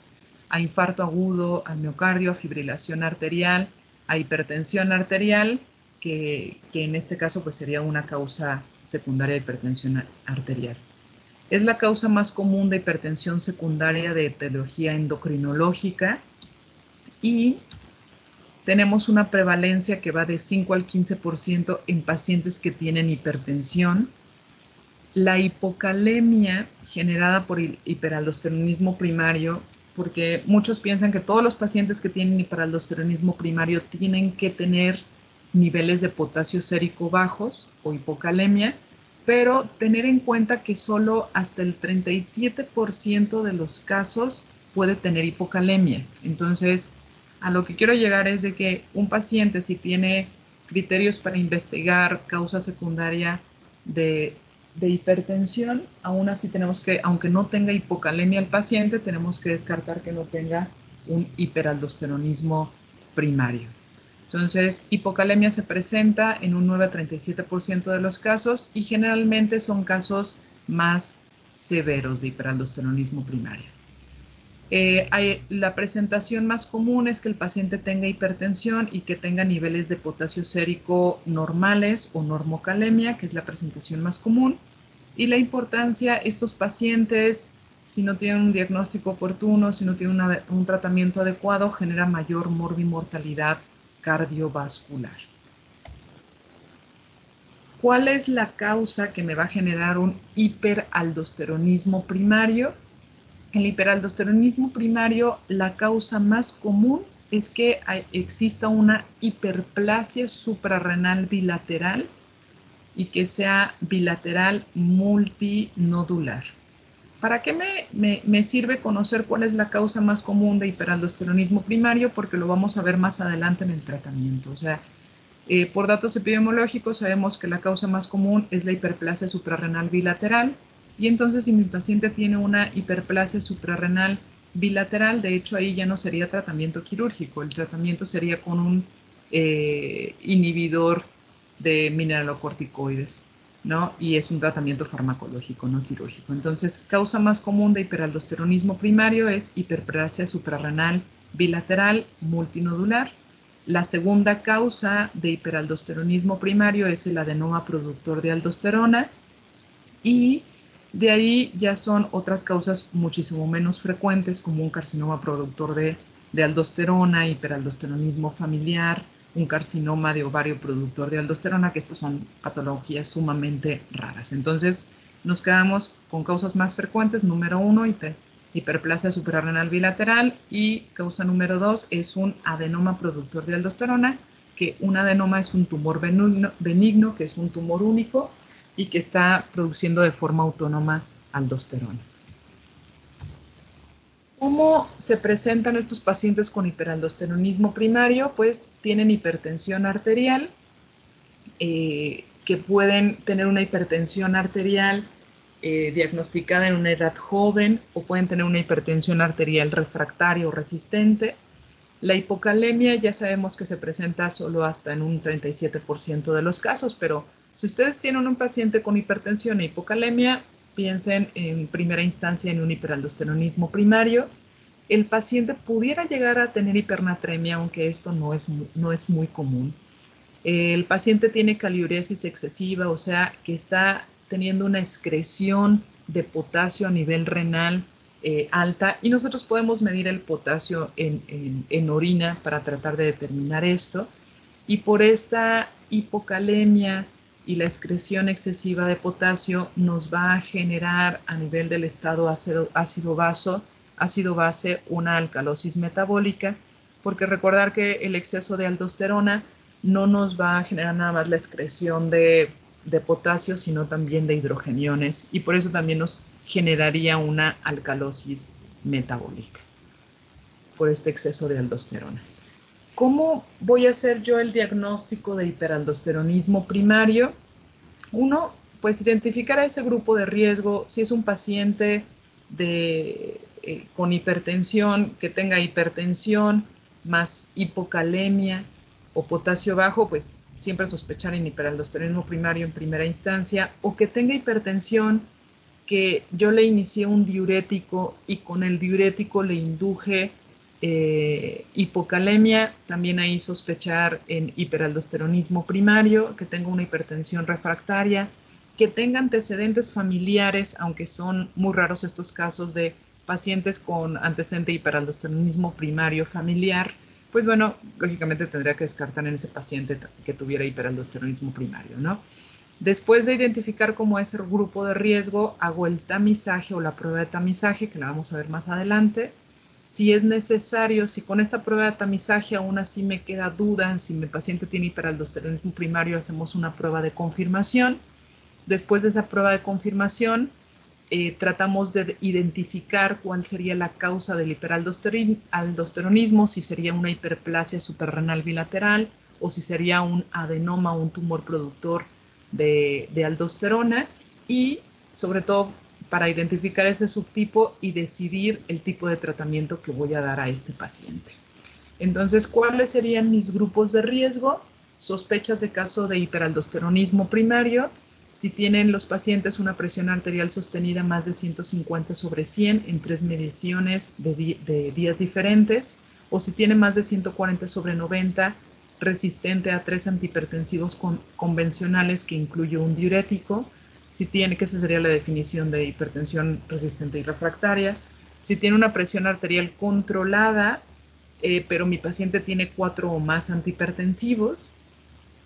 a infarto agudo, al miocardio, a fibrilación arterial, a hipertensión arterial, que en este caso pues sería una causa secundaria de hipertensión arterial. Es la causa más común de hipertensión secundaria de etiología endocrinológica y tenemos una prevalencia que va de 5 al 15% en pacientes que tienen hipertensión. La hipocalemia generada por el hiperaldosteronismo primario, porque muchos piensan que todos los pacientes que tienen hiperaldosteronismo primario tienen que tener niveles de potasio sérico bajos o hipocalemia, pero tener en cuenta que solo hasta el 37% de los casos puede tener hipocalemia. Entonces, a lo que quiero llegar es de que un paciente, si tiene criterios para investigar causa secundaria de hipertensión, aún así tenemos que, aunque no tenga hipocalemia el paciente, tenemos que descartar que no tenga un hiperaldosteronismo primario. Entonces, hipocalemia se presenta en un 9 a 37% de los casos y generalmente son casos más severos de hiperaldosteronismo primario. La presentación más común es que el paciente tenga hipertensión y que tenga niveles de potasio sérico normales o normocalemia, que es la presentación más común. Y la importancia, estos pacientes, si no tienen un diagnóstico oportuno, si no tienen un tratamiento adecuado, genera mayor morbimortalidad cardiovascular. ¿Cuál es la causa que me va a generar un hiperaldosteronismo primario? El hiperaldosteronismo primario, la causa más común es que exista una hiperplasia suprarrenal bilateral y que sea bilateral multinodular. ¿Para qué me sirve conocer cuál es la causa más común de hiperaldosteronismo primario? Porque lo vamos a ver más adelante en el tratamiento. O sea, por datos epidemiológicos sabemos que la causa más común es la hiperplasia suprarrenal bilateral. Y entonces si mi paciente tiene una hiperplasia suprarrenal bilateral, de hecho ahí ya no sería tratamiento quirúrgico, el tratamiento sería con un inhibidor de mineralocorticoides, ¿no? Y es un tratamiento farmacológico, no quirúrgico. Entonces, causa más común de hiperaldosteronismo primario es hiperplasia suprarrenal bilateral multinodular. La segunda causa de hiperaldosteronismo primario es el adenoma productor de aldosterona y de ahí ya son otras causas muchísimo menos frecuentes como un carcinoma productor de aldosterona, hiperaldosteronismo familiar, un carcinoma de ovario productor de aldosterona, que estas son patologías sumamente raras. Entonces, nos quedamos con causas más frecuentes. Número 1, hiperplasia suprarrenal bilateral y causa número 2 es un adenoma productor de aldosterona, que un adenoma es un tumor benigno, que es un tumor único y que está produciendo de forma autónoma aldosterona. ¿Cómo se presentan estos pacientes con hiperaldosteronismo primario? Pues tienen hipertensión arterial, que pueden tener una hipertensión arterial diagnosticada en una edad joven o pueden tener una hipertensión arterial refractaria o resistente. La hipocalemia ya sabemos que se presenta solo hasta en un 37% de los casos, pero si ustedes tienen un paciente con hipertensión e hipocalemia, piensen en primera instancia en un hiperaldosteronismo primario. El paciente pudiera llegar a tener hipernatremia, aunque esto no es muy común. El paciente tiene caliuresis excesiva, o sea, que está teniendo una excreción de potasio a nivel renal alta y nosotros podemos medir el potasio en orina para tratar de determinar esto. Y por esta hipocalemia y la excreción excesiva de potasio nos va a generar a nivel del estado ácido base una alcalosis metabólica, porque recordar que el exceso de aldosterona no nos va a generar nada más la excreción de potasio, sino también de hidrogeniones, y por eso también nos generaría una alcalosis metabólica por este exceso de aldosterona. ¿Cómo voy a hacer yo el diagnóstico de hiperaldosteronismo primario? Uno, pues identificar a ese grupo de riesgo, si es un paciente con hipertensión, que tenga hipertensión más hipocalemia o potasio bajo, pues siempre sospechar en hiperaldosteronismo primario en primera instancia, o que tenga hipertensión, que yo le inicié un diurético y con el diurético le induje hipocalemia, también ahí sospechar en hiperaldosteronismo primario, que tenga una hipertensión refractaria, que tenga antecedentes familiares, aunque son muy raros estos casos de pacientes con antecedente de hiperaldosteronismo primario familiar, pues bueno, lógicamente tendría que descartar en ese paciente que tuviera hiperaldosteronismo primario, ¿no? Después de identificar cómo es el grupo de riesgo, hago el tamizaje o la prueba de tamizaje, que la vamos a ver más adelante. Si es necesario, si con esta prueba de tamizaje aún así me queda duda si mi paciente tiene hiperaldosteronismo primario, hacemos una prueba de confirmación. Después de esa prueba de confirmación, tratamos de identificar cuál sería la causa del hiperaldosteronismo, si sería una hiperplasia suprarrenal bilateral o si sería un adenoma o un tumor productor de aldosterona, y sobre todo para identificar ese subtipo y decidir el tipo de tratamiento que voy a dar a este paciente. Entonces, ¿cuáles serían mis grupos de riesgo? Sospechas de caso de hiperaldosteronismo primario, si tienen los pacientes una presión arterial sostenida más de 150/100 en 3 mediciones de días diferentes, o si tiene más de 140/90 resistente a 3 antihipertensivos convencionales que incluye un diurético, si tiene, que esa sería la definición de hipertensión resistente y refractaria, si tiene una presión arterial controlada, pero mi paciente tiene 4 o más antihipertensivos,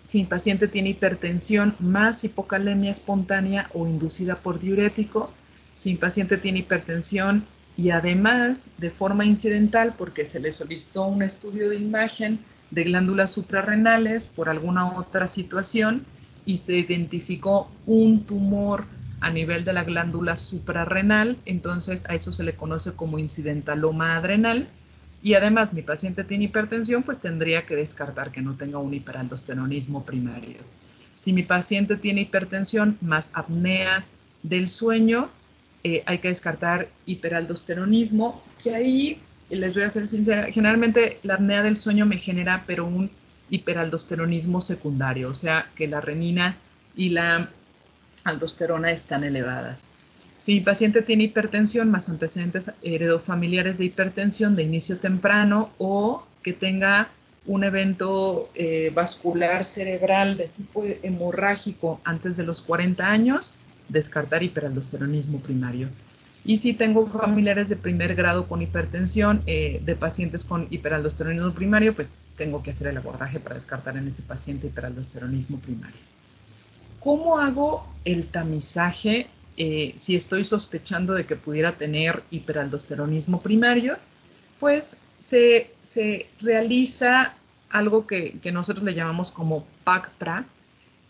si mi paciente tiene hipertensión más hipocalemia espontánea o inducida por diurético, si mi paciente tiene hipertensión y además de forma incidental, porque se le solicitó un estudio de imagen de glándulas suprarrenales por alguna otra situación y se identificó un tumor a nivel de la glándula suprarrenal, entonces a eso se le conoce como incidentaloma adrenal. Y además mi paciente tiene hipertensión, pues tendría que descartar que no tenga un hiperaldosteronismo primario. Si mi paciente tiene hipertensión más apnea del sueño, hay que descartar hiperaldosteronismo, que ahí, les voy a ser sincera, generalmente la apnea del sueño me genera pero un hiperaldosteronismo secundario, o sea que la renina y la aldosterona están elevadas. Si mi paciente tiene hipertensión más antecedentes heredofamiliares de hipertensión de inicio temprano o que tenga un evento vascular cerebral de tipo hemorrágico antes de los 40 años, descartar hiperaldosteronismo primario. Y si tengo familiares de primer grado con hipertensión, de pacientes con hiperaldosteronismo primario, pues tengo que hacer el abordaje para descartar en ese paciente hiperaldosteronismo primario. ¿Cómo hago el tamizaje si estoy sospechando de que pudiera tener hiperaldosteronismo primario? Pues se realiza algo que nosotros le llamamos como PAC-PRA,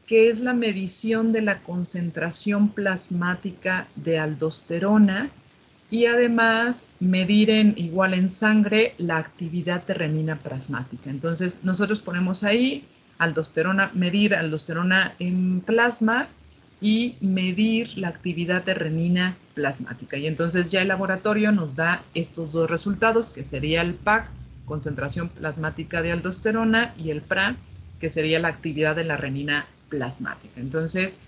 que es la medición de la concentración plasmática de aldosterona y además medir igual en sangre la actividad de renina plasmática. Entonces nosotros ponemos ahí aldosterona, medir aldosterona en plasma y medir la actividad de renina plasmática. Y entonces ya el laboratorio nos da estos dos resultados, que sería el PAC, concentración plasmática de aldosterona, y el PRA, que sería la actividad de la renina plasmática. Entonces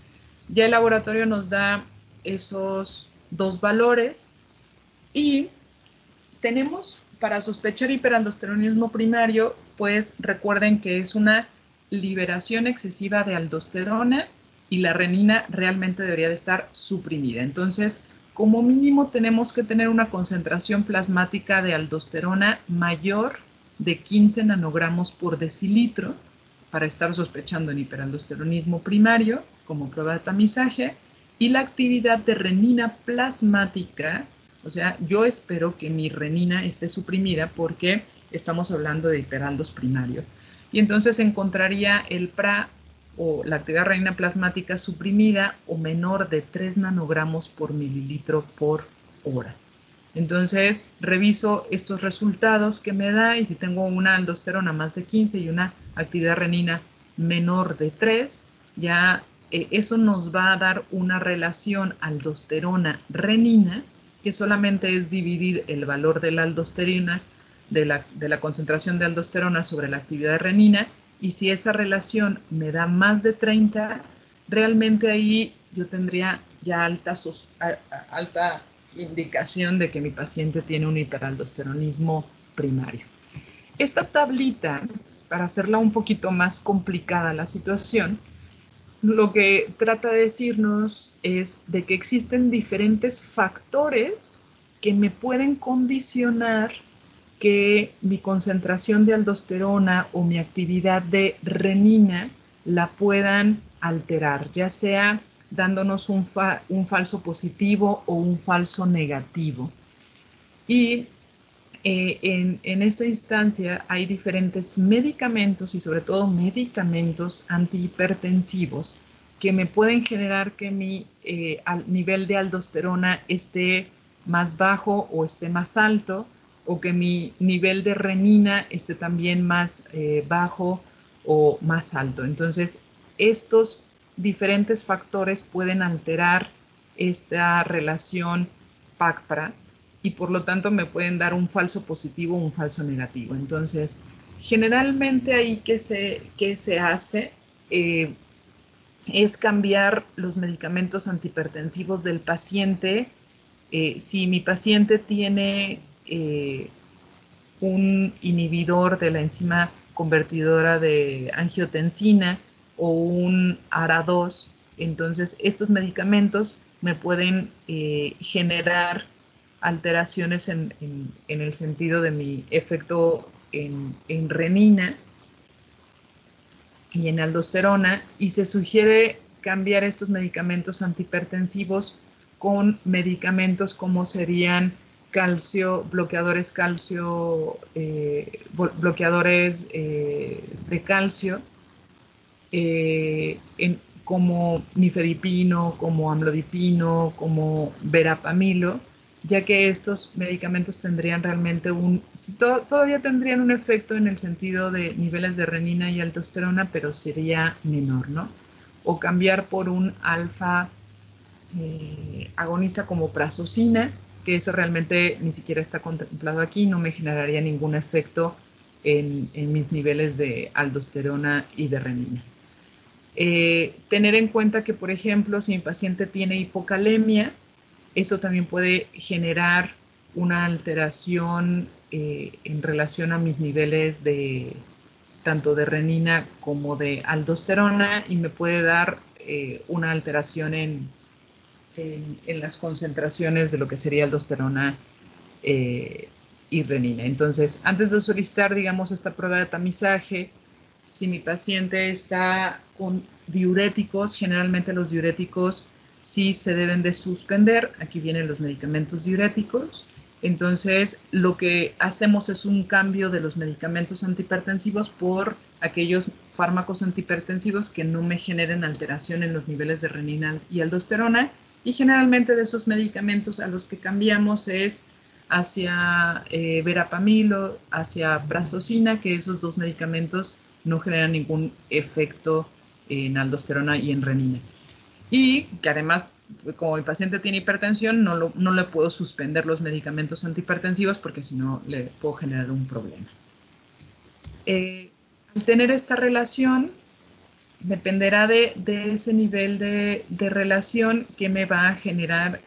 ya el laboratorio nos da esos dos valores y tenemos para sospechar hiperaldosteronismo primario, pues recuerden que es una liberación excesiva de aldosterona y la renina realmente debería de estar suprimida. Entonces, como mínimo tenemos que tener una concentración plasmática de aldosterona mayor de 15 nanogramos por decilitro para estar sospechando en hiperaldosteronismo primario como prueba de tamizaje, y la actividad de renina plasmática. O sea, yo espero que mi renina esté suprimida porque estamos hablando de hiperaldos primario. Y entonces encontraría el PRA o la actividad renina plasmática suprimida o menor de 3 nanogramos por mililitro por hora. Entonces reviso estos resultados que me da y si tengo una aldosterona más de 15 y una actividad renina menor de 3, ya eso nos va a dar una relación aldosterona-renina que solamente es dividir el valor de la aldosterona, de la concentración de aldosterona sobre la actividad de renina, y si esa relación me da más de 30, realmente ahí yo tendría ya alta indicación de que mi paciente tiene un hiperaldosteronismo primario. Esta tablita, para hacerla un poquito más complicada la situación, lo que trata de decirnos es de que existen diferentes factores que me pueden condicionar que mi concentración de aldosterona o mi actividad de renina la puedan alterar, ya sea dándonos un falso positivo o un falso negativo. Y en esta instancia hay diferentes medicamentos y sobre todo medicamentos antihipertensivos que me pueden generar que mi nivel de aldosterona esté más bajo o esté más alto, o que mi nivel de renina esté también más bajo o más alto. Entonces, estos diferentes factores pueden alterar esta relación PAC-PRA y por lo tanto me pueden dar un falso positivo o un falso negativo. Entonces, generalmente ahí que se hace es cambiar los medicamentos antihipertensivos del paciente. Si mi paciente tiene un inhibidor de la enzima convertidora de angiotensina o un ARA2, entonces estos medicamentos me pueden generar alteraciones en el sentido de mi efecto en renina y en aldosterona, y se sugiere cambiar estos medicamentos antihipertensivos con medicamentos como serían bloqueadores de calcio, como nifedipino, como amlodipino, como verapamilo, ya que estos medicamentos tendrían realmente todavía tendrían un efecto en el sentido de niveles de renina y aldosterona, pero sería menor, ¿no? O cambiar por un alfa agonista como prazosina, que eso realmente ni siquiera está contemplado aquí, no me generaría ningún efecto en mis niveles de aldosterona y de renina. Tener en cuenta que, por ejemplo, si mi paciente tiene hipocalemia, eso también puede generar una alteración en relación a mis niveles de tanto de renina como de aldosterona, y me puede dar una alteración en las concentraciones de lo que sería aldosterona y renina. Entonces, antes de solicitar, digamos, esta prueba de tamizaje, si mi paciente está con diuréticos, generalmente los diuréticos sí se deben de suspender. Aquí vienen los medicamentos diuréticos. Entonces, lo que hacemos es un cambio de los medicamentos antihipertensivos por aquellos fármacos antihipertensivos que no me generen alteración en los niveles de renina y aldosterona. Y generalmente de esos medicamentos a los que cambiamos es hacia verapamilo, hacia prazosina, que esos dos medicamentos no generan ningún efecto en aldosterona y en renina. Y que además, como el paciente tiene hipertensión, no le puedo suspender los medicamentos antihipertensivos porque si no le puedo generar un problema. Al tener esta relación, dependerá de ese nivel de relación que me va a generar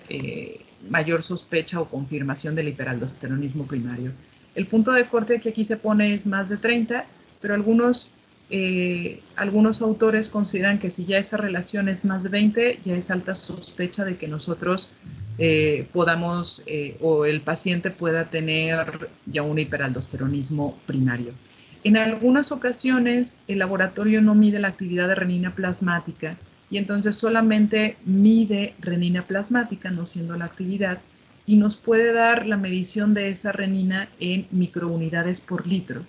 mayor sospecha o confirmación del hiperaldosteronismo primario. El punto de corte que aquí se pone es más de 30, pero algunos autores consideran que si ya esa relación es más de 20, ya es alta sospecha de que nosotros podamos o el paciente pueda tener ya un hiperaldosteronismo primario. En algunas ocasiones el laboratorio no mide la actividad de renina plasmática y entonces solamente mide renina plasmática, no siendo la actividad, y nos puede dar la medición de esa renina en microunidades por litro.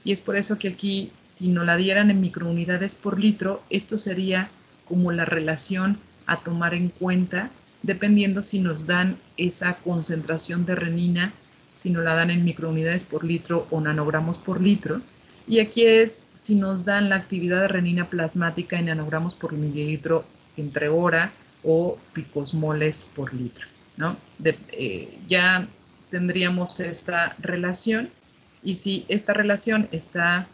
Y es por eso que aquí, si nos la dieran en microunidades por litro, esto sería como la relación a tomar en cuenta, dependiendo si nos dan esa concentración de renina, si nos la dan en microunidades por litro o nanogramos por litro. Y aquí es si nos dan la actividad de renina plasmática en nanogramos por mililitro entre hora o picosmoles por litro. ¿no? Ya tendríamos esta relación, y si esta relación está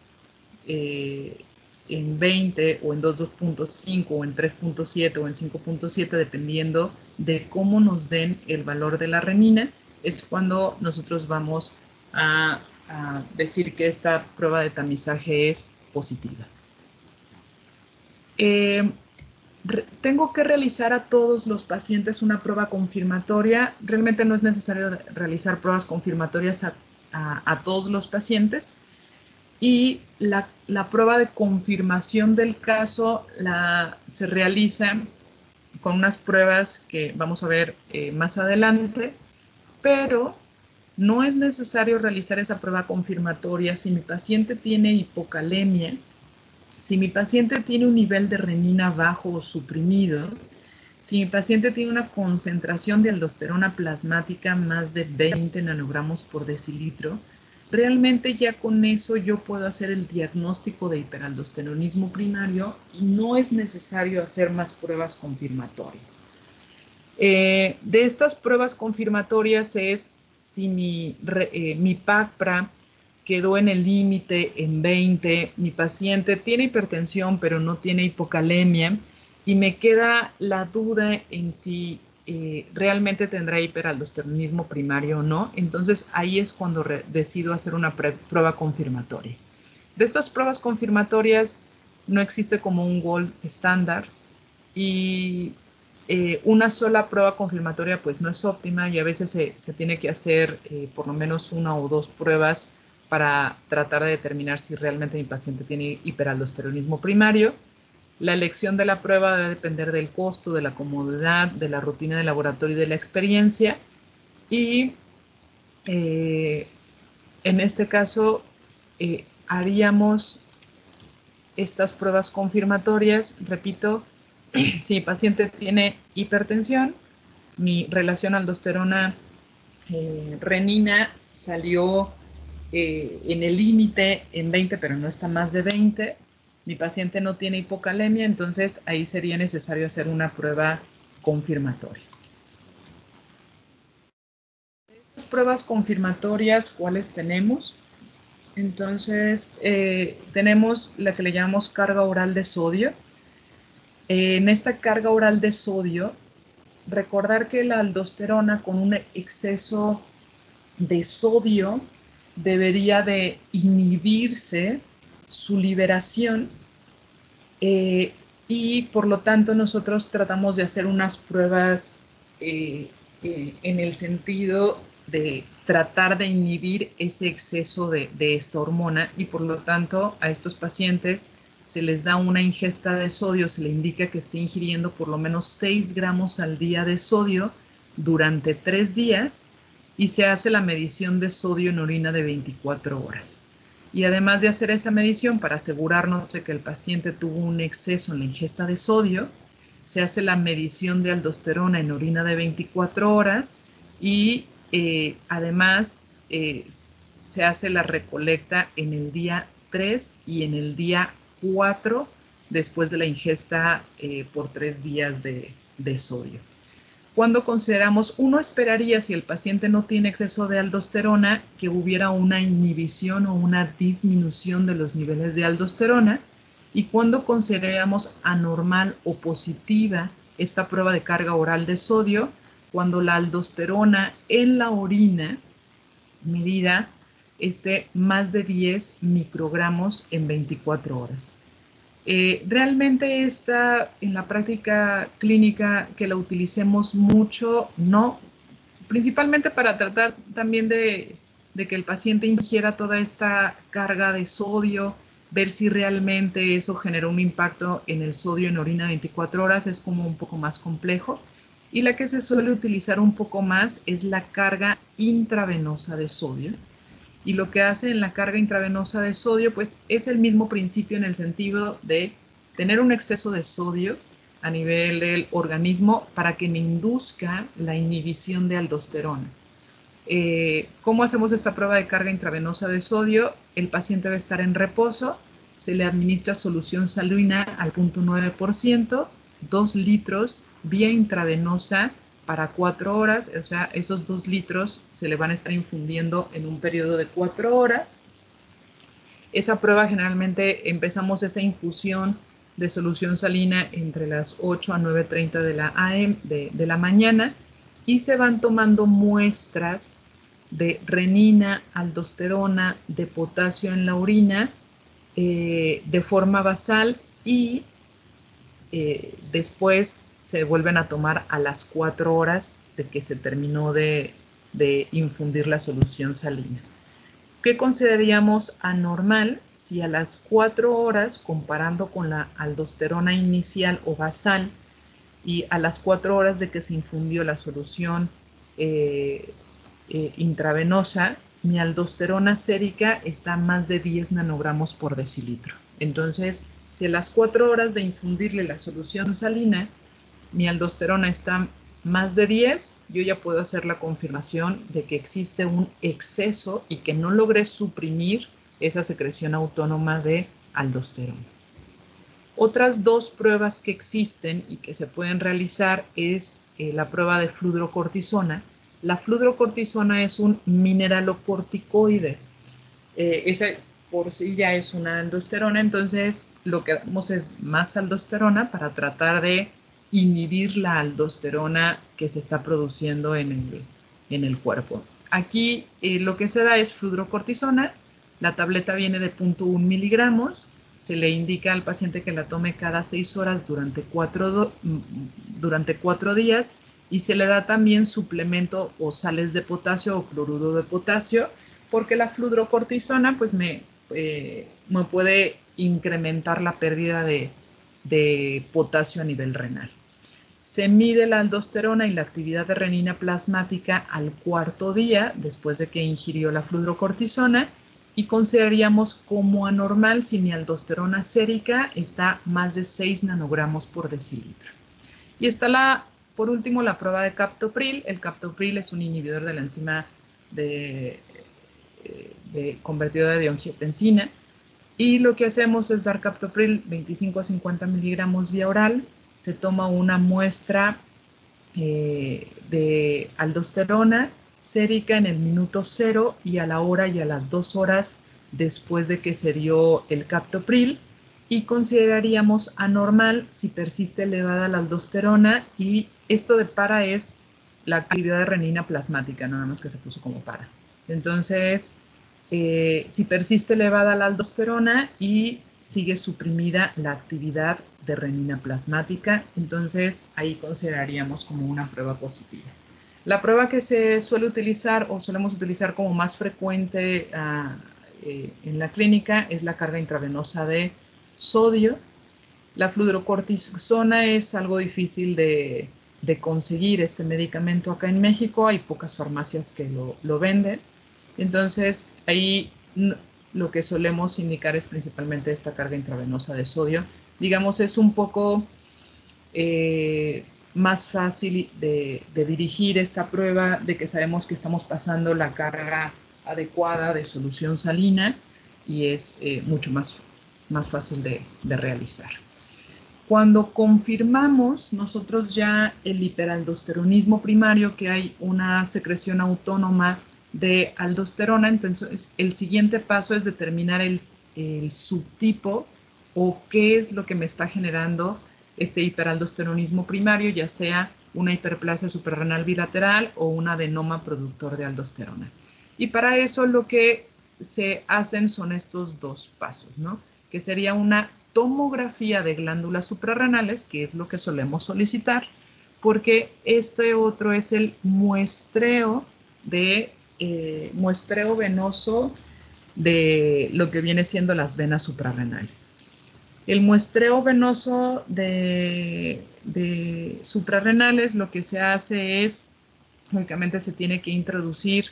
en 20 o en 2.5 o en 3.7 o en 5.7, dependiendo de cómo nos den el valor de la renina, es cuando nosotros vamos a decir que esta prueba de tamizaje es positiva. Tengo que realizar a todos los pacientes una prueba confirmatoria. Realmente no es necesario realizar pruebas confirmatorias a todos los pacientes. Y la prueba de confirmación del caso se realiza con unas pruebas que vamos a ver más adelante, pero no es necesario realizar esa prueba confirmatoria si mi paciente tiene hipocalemia, si mi paciente tiene un nivel de renina bajo o suprimido, si mi paciente tiene una concentración de aldosterona plasmática más de 20 nanogramos por decilitro, realmente ya con eso yo puedo hacer el diagnóstico de hiperaldosteronismo primario y no es necesario hacer más pruebas confirmatorias. De estas pruebas confirmatorias es si mi PACPRA quedó en el límite en 20, mi paciente tiene hipertensión pero no tiene hipocalemia y me queda la duda en si realmente tendrá hiperaldosteronismo primario o no. Entonces ahí es cuando decido hacer una prueba confirmatoria. De estas pruebas confirmatorias no existe como un gold estándar y una sola prueba confirmatoria pues no es óptima y a veces se tiene que hacer por lo menos una o dos pruebas para tratar de determinar si realmente mi paciente tiene hiperaldosteronismo primario. La elección de la prueba debe depender del costo, de la comodidad, de la rutina de laboratorio y de la experiencia. Y en este caso haríamos estas pruebas confirmatorias, repito, si mi paciente tiene hipertensión, mi relación aldosterona renina salió en el límite en 20, pero no está más de 20. Mi paciente no tiene hipocalemia, entonces ahí sería necesario hacer una prueba confirmatoria. Las pruebas confirmatorias, ¿cuáles tenemos? Entonces, tenemos la que le llamamos carga oral de sodio. En esta carga oral de sodio, recordar que la aldosterona con un exceso de sodio debería de inhibirse su liberación y por lo tanto nosotros tratamos de hacer unas pruebas en el sentido de tratar de inhibir ese exceso de esta hormona y por lo tanto a estos pacientes se les da una ingesta de sodio, se le indica que esté ingiriendo por lo menos 6 gramos al día de sodio durante 3 días y se hace la medición de sodio en orina de 24 horas. Y además de hacer esa medición para asegurarnos de que el paciente tuvo un exceso en la ingesta de sodio, se hace la medición de aldosterona en orina de 24 horas y además se hace la recolecta en el día 3 y en el día 4 después de la ingesta por 3 días de sodio. Cuando consideramos, uno esperaría si el paciente no tiene exceso de aldosterona que hubiera una inhibición o una disminución de los niveles de aldosterona y cuando consideramos anormal o positiva esta prueba de carga oral de sodio, cuando la aldosterona en la orina medida esté más de 10 microgramos en 24 horas. Realmente esta en la práctica clínica que la utilicemos mucho, no, principalmente para tratar también de que el paciente ingiera toda esta carga de sodio, ver si realmente eso generó un impacto en el sodio en orina 24 horas, es como un poco más complejo. Y la que se suele utilizar un poco más es la carga intravenosa de sodio. Y lo que hace en la carga intravenosa de sodio, pues es el mismo principio en el sentido de tener un exceso de sodio a nivel del organismo para que me induzca la inhibición de aldosterona. ¿Cómo hacemos esta prueba de carga intravenosa de sodio? El paciente va a estar en reposo, se le administra solución salina al 0.9%, 2 litros vía intravenosa para 4 horas, o sea, esos 2 litros se le van a estar infundiendo en un periodo de 4 horas. Esa prueba generalmente empezamos esa infusión de solución salina entre las 8 a 9:30 de la AM, de la mañana, y se van tomando muestras de renina, aldosterona, de potasio en la orina de forma basal y después se vuelven a tomar a las 4 horas de que se terminó de infundir la solución salina. ¿Qué consideraríamos anormal si a las 4 horas, comparando con la aldosterona inicial o basal, y a las 4 horas de que se infundió la solución intravenosa, mi aldosterona sérica está a más de 10 nanogramos por decilitro? Entonces, si a las 4 horas de infundirle la solución salina, mi aldosterona está más de 10, yo ya puedo hacer la confirmación de que existe un exceso y que no logré suprimir esa secreción autónoma de aldosterona. Otras 2 pruebas que existen y que se pueden realizar es la prueba de fludrocortisona. La fludrocortisona es un mineralocorticoide. Esa por sí ya es una aldosterona, entonces lo que damos es más aldosterona para tratar de inhibir la aldosterona que se está produciendo en el cuerpo. Aquí lo que se da es fludrocortisona, la tableta viene de 0.1 miligramos, se le indica al paciente que la tome cada 6 horas durante 4 días y se le da también suplemento o sales de potasio o cloruro de potasio, porque la fludrocortisona pues me puede incrementar la pérdida de potasio a nivel renal. Se mide la aldosterona y la actividad de renina plasmática al 4.º día después de que ingirió la fludrocortisona y consideraríamos como anormal si mi aldosterona sérica está más de 6 nanogramos por decilitro. Y está por último la prueba de captopril. El captopril es un inhibidor de la enzima de convertidora de angiotensina, y lo que hacemos es dar captopril 25 a 50 miligramos vía oral. Se toma una muestra de aldosterona sérica en el minuto 0 y a la hora y a las 2 horas después de que se dio el captopril, y consideraríamos anormal si persiste elevada la aldosterona, y esto de para es la actividad de renina plasmática, nada más que se puso como para. Entonces, si persiste elevada la aldosterona y sigue suprimida la actividad de renina plasmática, entonces ahí consideraríamos como una prueba positiva. La prueba que se suele utilizar o solemos utilizar como más frecuente en la clínica es la carga intravenosa de sodio. La fludrocortisona es algo difícil de conseguir este medicamento acá en México, hay pocas farmacias que lo venden. Entonces, ahí lo que solemos indicar es principalmente esta carga intravenosa de sodio. Digamos, es un poco más fácil de dirigir esta prueba, de que sabemos que estamos pasando la carga adecuada de solución salina, y es mucho más fácil de realizar. Cuando confirmamos nosotros ya el hiperaldosteronismo primario, que hay una secreción autónoma de aldosterona, entonces el siguiente paso es determinar el subtipo o qué es lo que me está generando este hiperaldosteronismo primario, ya sea una hiperplasia suprarrenal bilateral o un adenoma productor de aldosterona. Y para eso lo que se hacen son estos 2 pasos, ¿no? Que sería una tomografía de glándulas suprarrenales, que es lo que solemos solicitar, porque este otro es el muestreo venoso de lo que viene siendo las venas suprarrenales. El muestreo venoso de suprarrenales, lo que se hace es, únicamente se tiene que introducir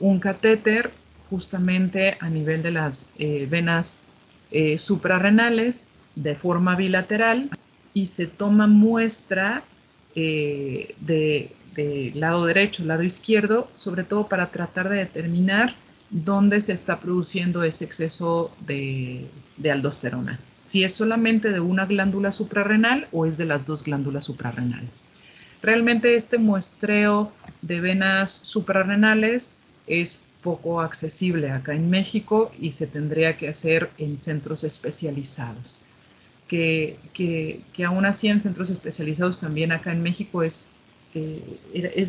un catéter justamente a nivel de las venas suprarrenales de forma bilateral, y se toma muestra de lado derecho, lado izquierdo, sobre todo para tratar de determinar dónde se está produciendo ese exceso de aldosterona. Si es solamente de una glándula suprarrenal o es de las 2 glándulas suprarrenales. Realmente este muestreo de venas suprarrenales es poco accesible acá en México y se tendría que hacer en centros especializados. Que aún así en centros especializados también acá en México es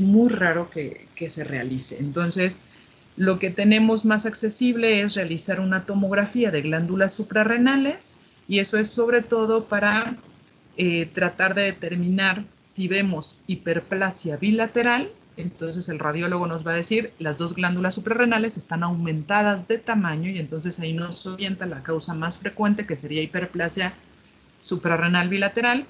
muy raro que se realice. Entonces, lo que tenemos más accesible es realizar una tomografía de glándulas suprarrenales y eso es sobre todo para tratar de determinar si vemos hiperplasia bilateral. Entonces el radiólogo nos va a decir las dos glándulas suprarrenales están aumentadas de tamaño y entonces ahí nos orienta la causa más frecuente que sería hiperplasia suprarrenal bilateral.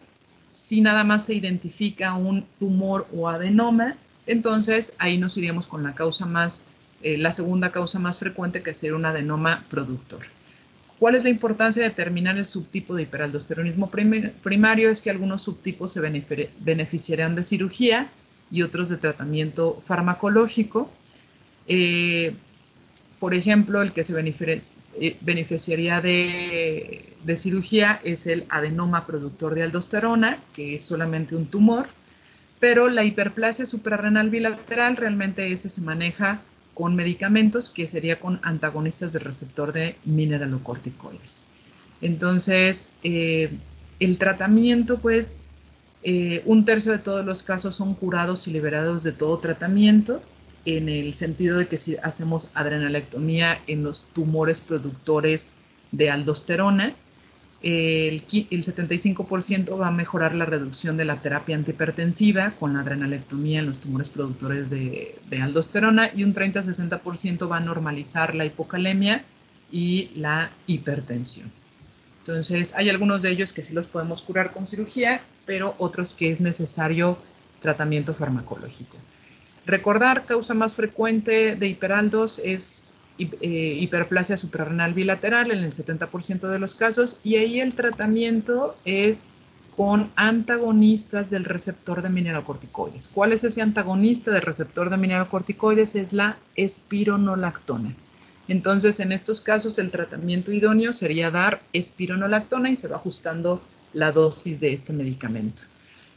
Si nada más se identifica un tumor o adenoma, entonces ahí nos iríamos con la causa más, la segunda causa más frecuente que sería un adenoma productor. ¿Cuál es la importancia de determinar el subtipo de hiperaldosteronismo primario? Es que algunos subtipos se beneficiarán de cirugía y otros de tratamiento farmacológico. Por ejemplo, el que se beneficiaría de cirugía es el adenoma productor de aldosterona, que es solamente un tumor, pero la hiperplasia suprarrenal bilateral realmente ese se maneja con medicamentos, que sería con antagonistas del receptor de mineralocorticoides. Entonces, el tratamiento, pues, un tercio de todos los casos son curados y liberados de todo tratamiento, en el sentido de que si hacemos adrenalectomía en los tumores productores de aldosterona, el 75% va a mejorar la reducción de la terapia antihipertensiva con la adrenalectomía en los tumores productores de aldosterona y un 30-60% va a normalizar la hipocalemia y la hipertensión. Entonces, hay algunos de ellos que sí los podemos curar con cirugía, pero otros que es necesario tratamiento farmacológico. Recordar, causa más frecuente de hiperaldos es hiperplasia suprarrenal bilateral en el 70% de los casos y ahí el tratamiento es con antagonistas del receptor de mineralocorticoides. ¿Cuál es ese antagonista del receptor de mineralocorticoides? Es la espironolactona. Entonces, en estos casos, el tratamiento idóneo sería dar espironolactona y se va ajustando la dosis de este medicamento.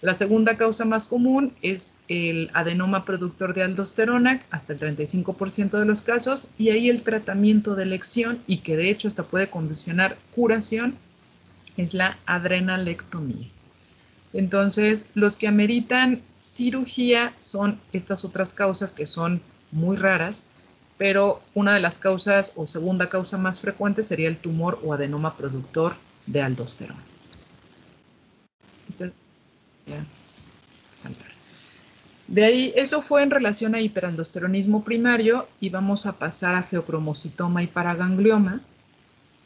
La segunda causa más común es el adenoma productor de aldosterona, hasta el 35% de los casos, y ahí el tratamiento de elección, y que de hecho hasta puede condicionar curación, es la adrenalectomía. Entonces, los que ameritan cirugía son estas otras causas que son muy raras, pero una de las causas o segunda causa más frecuente sería el tumor o adenoma productor de aldosterona. De ahí, eso fue en relación a hiperaldosteronismo primario y vamos a pasar a feocromocitoma y paraganglioma.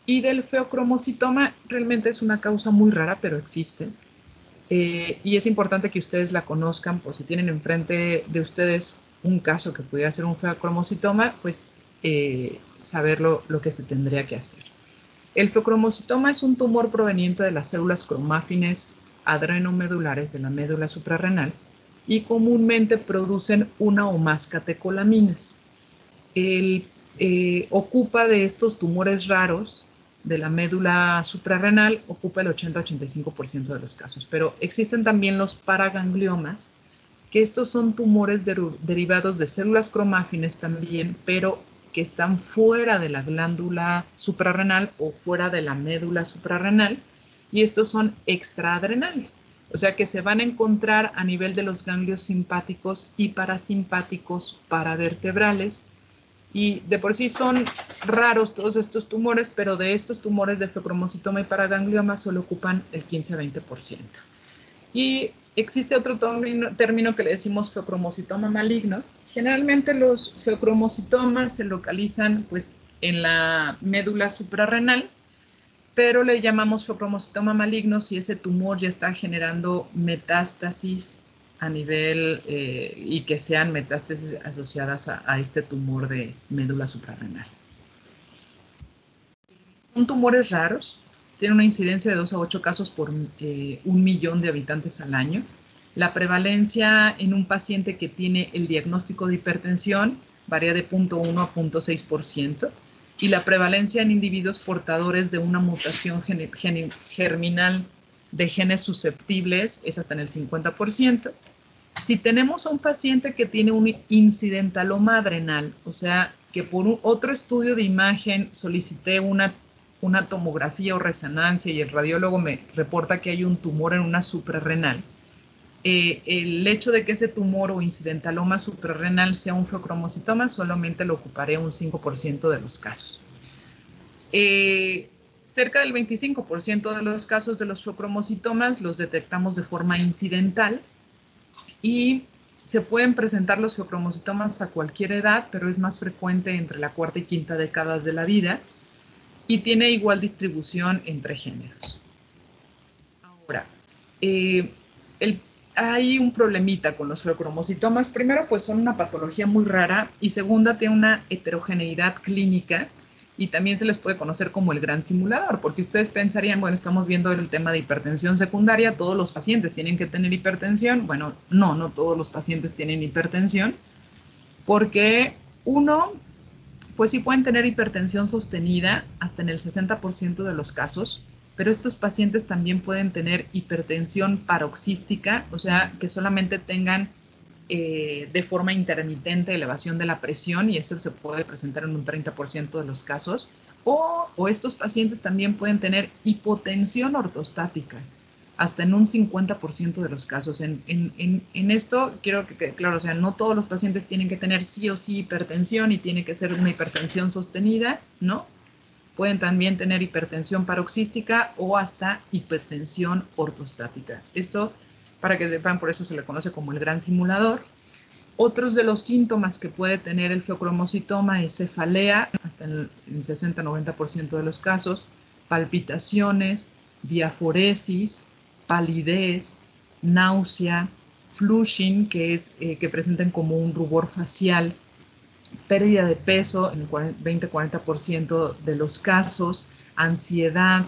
Y del feocromocitoma realmente es una causa muy rara, pero existe. Y es importante que ustedes la conozcan por si tienen enfrente de ustedes un caso que pudiera ser un feocromocitoma, pues saber lo que se tendría que hacer. El feocromocitoma es un tumor proveniente de las células cromáfines adrenomedulares de la médula suprarrenal y comúnmente producen una o más catecolaminas. Ocupa de estos tumores raros de la médula suprarrenal, ocupa el 80-85% de los casos, pero existen también los paragangliomas, que estos son tumores derivados de células cromáfines también, pero que están fuera de la glándula suprarrenal o fuera de la médula suprarrenal, y estos son extraadrenales, o sea que se van a encontrar a nivel de los ganglios simpáticos y parasimpáticos paravertebrales, y de por sí son raros todos estos tumores, pero de estos tumores de feocromocitoma y paraganglioma solo ocupan el 15-20%. Y existe otro término que le decimos feocromocitoma maligno. Generalmente los feocromocitomas se localizan pues, en la médula suprarrenal, pero le llamamos feocromocitoma maligno si ese tumor ya está generando metástasis a nivel y que sean metástasis asociadas a este tumor de médula suprarrenal. Son tumores raros, tienen una incidencia de 2 a 8 casos por 1.000.000 de habitantes al año. La prevalencia en un paciente que tiene el diagnóstico de hipertensión varía de 0.1 a 0.6%, y la prevalencia en individuos portadores de una mutación germinal de genes susceptibles es hasta en el 50%. Si tenemos a un paciente que tiene un incidentaloma adrenal, o sea, que por otro estudio de imagen solicité una tomografía o resonancia y el radiólogo me reporta que hay un tumor en una suprarrenal, el hecho de que ese tumor o incidentaloma suprarrenal sea un feocromocitoma solamente lo ocuparé un 5% de los casos. Cerca del 25% de los casos de los feocromocitomas los detectamos de forma incidental y se pueden presentar los feocromocitomas a cualquier edad, pero es más frecuente entre la cuarta y quinta décadas de la vida y tiene igual distribución entre géneros. Ahora, hay un problemita con los feocromocitomas. Primero, pues son una patología muy rara y segunda, tiene una heterogeneidad clínica y también se les puede conocer como el gran simulador, porque ustedes pensarían, bueno, estamos viendo el tema de hipertensión secundaria, todos los pacientes tienen que tener hipertensión. Bueno, no todos los pacientes tienen hipertensión, porque uno, pues sí pueden tener hipertensión sostenida hasta en el 60% de los casos, pero estos pacientes también pueden tener hipertensión paroxística, o sea, que solamente tengan de forma intermitente elevación de la presión y eso se puede presentar en un 30% de los casos. O estos pacientes también pueden tener hipotensión ortostática, hasta en un 50% de los casos. En esto quiero que quede claro, o sea, no todos los pacientes tienen que tener sí o sí hipertensión y tiene que ser una hipertensión sostenida, ¿no? Pueden también tener hipertensión paroxística o hasta hipertensión ortostática. Esto, para que sepan, por eso se le conoce como el gran simulador. Otros de los síntomas que puede tener el feocromocitoma es cefalea, hasta en 60-90% de los casos, palpitaciones, diaforesis, palidez, náusea, flushing, que es que presenten como un rubor facial, pérdida de peso en el 20-40% de los casos, ansiedad,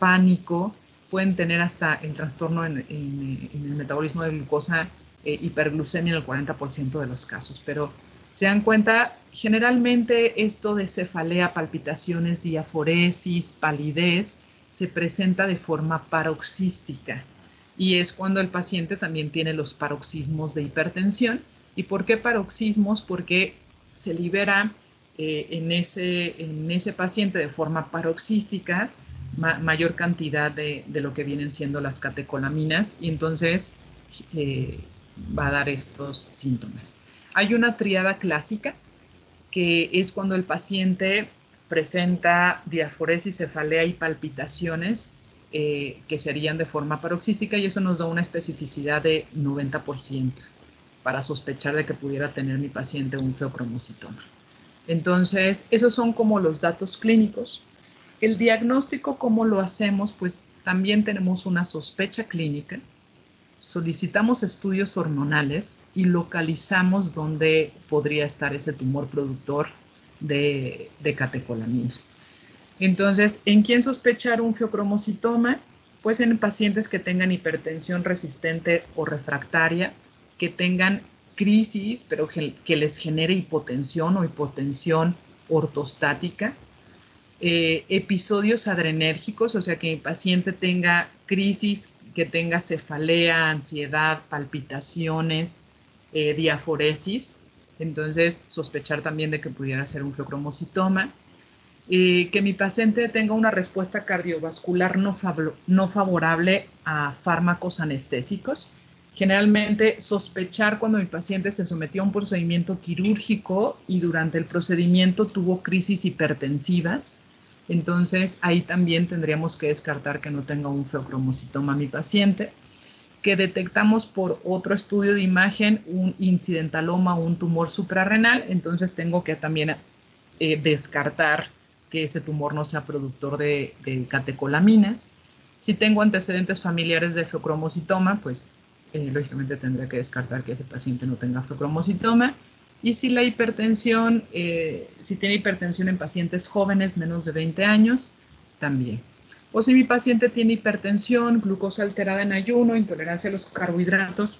pánico, pueden tener hasta el trastorno en el metabolismo de glucosa, hiperglucemia en el 40% de los casos. Pero se dan cuenta, generalmente esto de cefalea, palpitaciones, diaforesis, palidez, se presenta de forma paroxística y es cuando el paciente también tiene los paroxismos de hipertensión. ¿Y por qué paroxismos? Porque se libera en ese paciente de forma paroxística mayor cantidad de lo que vienen siendo las catecolaminas y entonces va a dar estos síntomas. Hay una triada clásica que es cuando el paciente presenta diaforesis, cefalea y palpitaciones que serían de forma paroxística y eso nos da una especificidad de 90% para sospechar de que pudiera tener mi paciente un feocromocitoma. Entonces, esos son como los datos clínicos. El diagnóstico, ¿cómo lo hacemos? Pues también tenemos una sospecha clínica, solicitamos estudios hormonales y localizamos dónde podría estar ese tumor productor de catecolaminas. Entonces, ¿en quién sospechar un feocromocitoma? Pues en pacientes que tengan hipertensión resistente o refractaria, que tengan crisis, pero que les genere hipotensión o hipotensión ortostática, episodios adrenérgicos, o sea, que el paciente tenga crisis, que tenga cefalea, ansiedad, palpitaciones, diaforesis, entonces sospechar también de que pudiera ser un feocromocitoma. Que mi paciente tenga una respuesta cardiovascular no favorable a fármacos anestésicos. Generalmente sospechar cuando mi paciente se sometió a un procedimiento quirúrgico y durante el procedimiento tuvo crisis hipertensivas. Entonces ahí también tendríamos que descartar que no tenga un feocromocitoma mi paciente. Que detectamos por otro estudio de imagen un incidentaloma o un tumor suprarrenal, entonces tengo que también descartar que ese tumor no sea productor de catecolaminas. Si tengo antecedentes familiares de feocromocitoma, pues lógicamente tendría que descartar que ese paciente no tenga feocromocitoma. Y si la hipertensión, si tiene hipertensión en pacientes jóvenes menos de 20 años, también. O si mi paciente tiene hipertensión, glucosa alterada en ayuno, intolerancia a los carbohidratos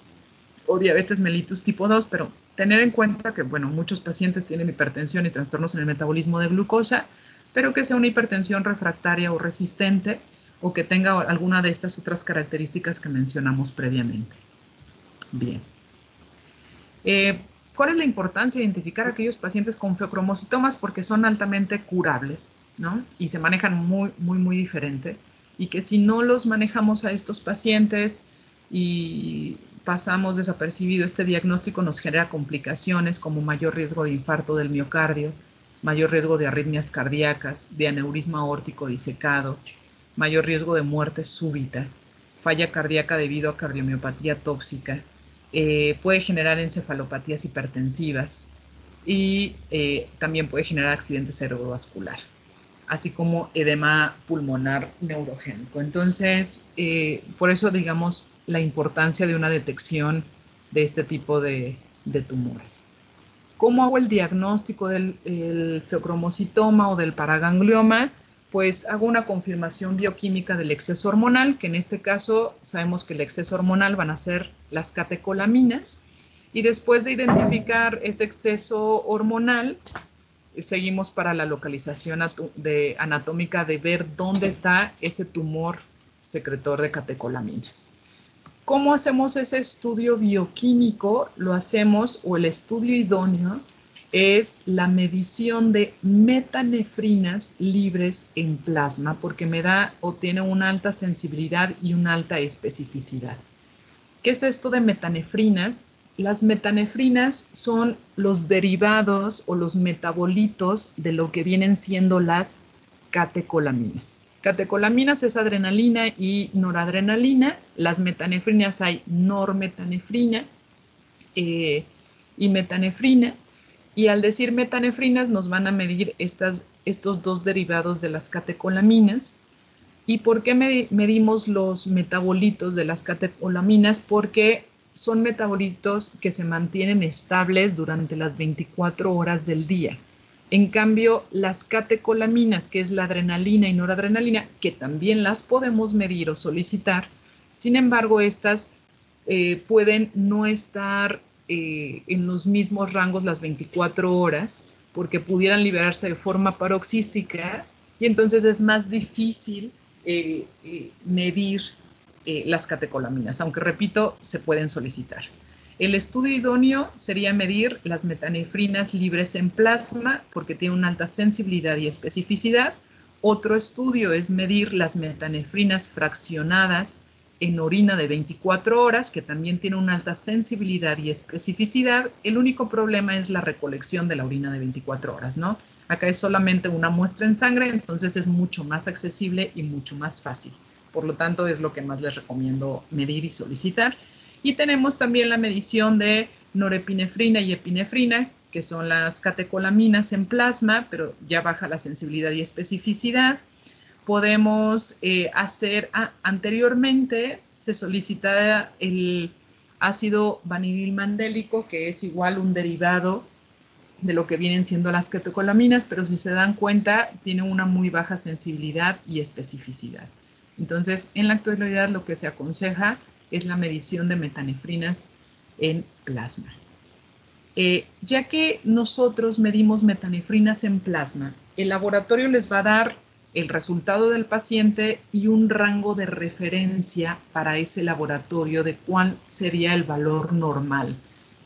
o diabetes mellitus tipo 2, pero tener en cuenta que, bueno, muchos pacientes tienen hipertensión y trastornos en el metabolismo de glucosa, pero que sea una hipertensión refractaria o resistente o que tenga alguna de estas otras características que mencionamos previamente. Bien. ¿Cuál es la importancia de identificar a aquellos pacientes con feocromocitomas? Porque son altamente curables, ¿no? Y se manejan muy diferente. Y que si no los manejamos a estos pacientes y pasamos desapercibido este diagnóstico, nos genera complicaciones como mayor riesgo de infarto del miocardio, mayor riesgo de arritmias cardíacas, de aneurisma aórtico disecado, mayor riesgo de muerte súbita, falla cardíaca debido a cardiomiopatía tóxica, puede generar encefalopatías hipertensivas y también puede generar accidente cerebrovascular, así como edema pulmonar neurogénico. Entonces, por eso, digamos, la importancia de una detección de este tipo de tumores. ¿Cómo hago el diagnóstico del feocromocitoma o del paraganglioma? Pues hago una confirmación bioquímica del exceso hormonal, que en este caso sabemos que el exceso hormonal van a ser las catecolaminas, y después de identificar ese exceso hormonal, seguimos para la localización anatómica de ver dónde está ese tumor secretor de catecolaminas. ¿Cómo hacemos ese estudio bioquímico? Lo hacemos, o el estudio idóneo, es la medición de metanefrinas libres en plasma, porque me da o tiene una alta sensibilidad y una alta especificidad. ¿Qué es esto de metanefrinas? Las metanefrinas son los derivados o los metabolitos de lo que vienen siendo las catecolaminas. Catecolaminas es adrenalina y noradrenalina. Las metanefrinas hay normetanefrina y metanefrina. Y al decir metanefrinas nos van a medir estos dos derivados de las catecolaminas. ¿Y por qué medimos los metabolitos de las catecolaminas? Porque son metabolitos que se mantienen estables durante las 24 horas del día. En cambio, las catecolaminas, que es la adrenalina y noradrenalina, que también las podemos medir o solicitar, sin embargo, estas pueden no estar en los mismos rangos las 24 horas, porque pudieran liberarse de forma paroxística, y entonces es más difícil medir las catecolaminas, aunque repito, se pueden solicitar. El estudio idóneo sería medir las metanefrinas libres en plasma, porque tiene una alta sensibilidad y especificidad. Otro estudio es medir las metanefrinas fraccionadas en orina de 24 horas, que también tiene una alta sensibilidad y especificidad. El único problema es la recolección de la orina de 24 horas, ¿no? Acá es solamente una muestra en sangre, entonces es mucho más accesible y mucho más fácil. Por lo tanto, es lo que más les recomiendo medir y solicitar. Y tenemos también la medición de norepinefrina y epinefrina, que son las catecolaminas en plasma, pero ya baja la sensibilidad y especificidad. Podemos hacer, anteriormente se solicitaba el ácido vanidilmandélico, que es igual un derivado de lo que vienen siendo las catecolaminas, pero si se dan cuenta, tiene una muy baja sensibilidad y especificidad. Entonces, en la actualidad lo que se aconseja es la medición de metanefrinas en plasma. Ya que nosotros medimos metanefrinas en plasma, el laboratorio les va a dar el resultado del paciente y un rango de referencia para ese laboratorio de cuál sería el valor normal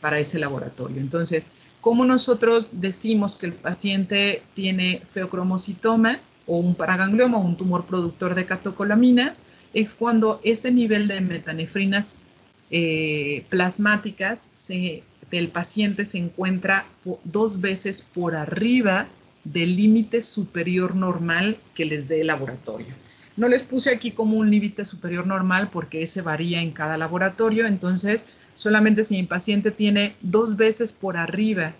para ese laboratorio. Entonces, ¿cómo nosotros decimos que el paciente tiene feocromocitoma o un paraganglioma o un tumor productor de catecolaminas? Es cuando ese nivel de metanefrinas plasmáticas del paciente se encuentra 2 veces por arriba del límite superior normal que les dé el laboratorio. No les puse aquí como un límite superior normal porque ese varía en cada laboratorio, entonces solamente si mi paciente tiene 2 veces por arriba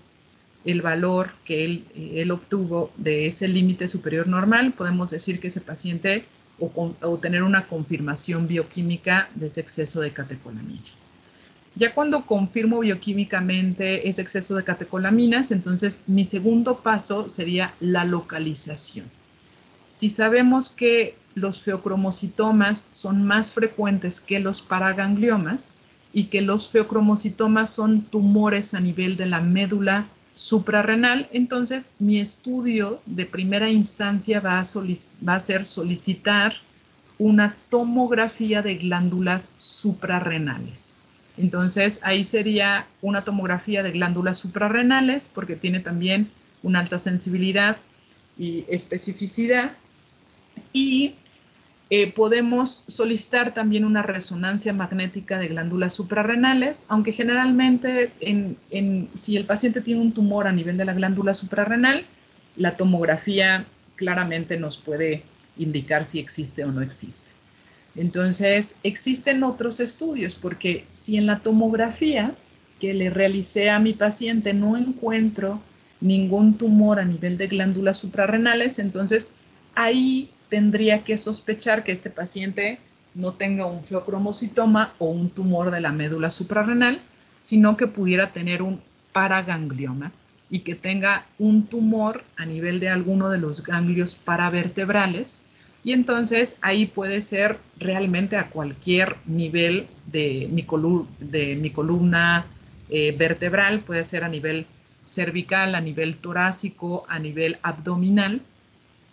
el valor que él obtuvo de ese límite superior normal, podemos decir que ese paciente o tener una confirmación bioquímica de ese exceso de catecolaminas. Ya cuando confirmo bioquímicamente ese exceso de catecolaminas, entonces mi segundo paso sería la localización. Si sabemos que los feocromocitomas son más frecuentes que los paragangliomas y que los feocromocitomas son tumores a nivel de la médula suprarrenal, entonces mi estudio de primera instancia va a ser solicitar una tomografía de glándulas suprarrenales. Entonces, ahí sería una tomografía de glándulas suprarrenales, porque tiene también una alta sensibilidad y especificidad. Y podemos solicitar también una resonancia magnética de glándulas suprarrenales, aunque generalmente si el paciente tiene un tumor a nivel de la glándula suprarrenal, la tomografía claramente nos puede indicar si existe o no existe. Entonces, existen otros estudios, porque si en la tomografía que le realicé a mi paciente no encuentro ningún tumor a nivel de glándulas suprarrenales, entonces ahí tendría que sospechar que este paciente no tenga un feocromocitoma o un tumor de la médula suprarrenal, sino que pudiera tener un paraganglioma y que tenga un tumor a nivel de alguno de los ganglios paravertebrales. Y entonces ahí puede ser realmente a cualquier nivel de mi columna vertebral, puede ser a nivel cervical, a nivel torácico, a nivel abdominal.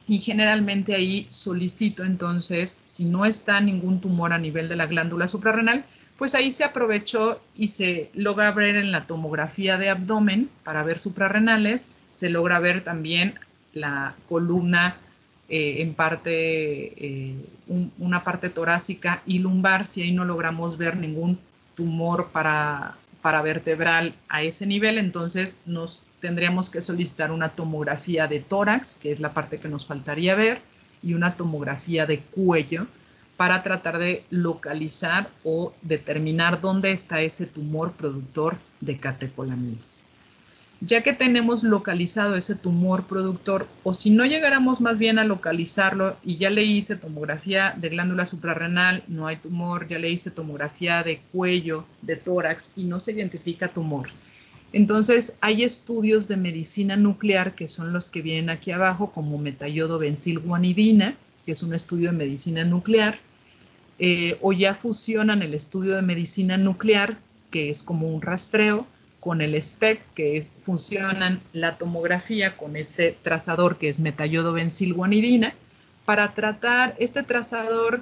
Y generalmente ahí solicito entonces, si no está ningún tumor a nivel de la glándula suprarrenal, pues ahí se aprovechó y se logra ver en la tomografía de abdomen para ver suprarrenales, se logra ver también la columna en parte, una parte torácica y lumbar, si ahí no logramos ver ningún tumor para vertebral a ese nivel, entonces nos tendríamos que solicitar una tomografía de tórax, que es la parte que nos faltaría ver, y una tomografía de cuello para tratar de localizar o determinar dónde está ese tumor productor de catecolaminas. Ya que tenemos localizado ese tumor productor, o si no llegáramos más bien a localizarlo y ya le hice tomografía de glándula suprarrenal, no hay tumor, ya le hice tomografía de cuello, de tórax y no se identifica tumor. Entonces, hay estudios de medicina nuclear que son los que vienen aquí abajo, como metayodobencilguanidina, que es un estudio de medicina nuclear, o ya fusionan el estudio de medicina nuclear, que es como un rastreo, con el SPECT, que es, funcionan la tomografía con este trazador que es metayodobencilguanidina, para tratar, este trazador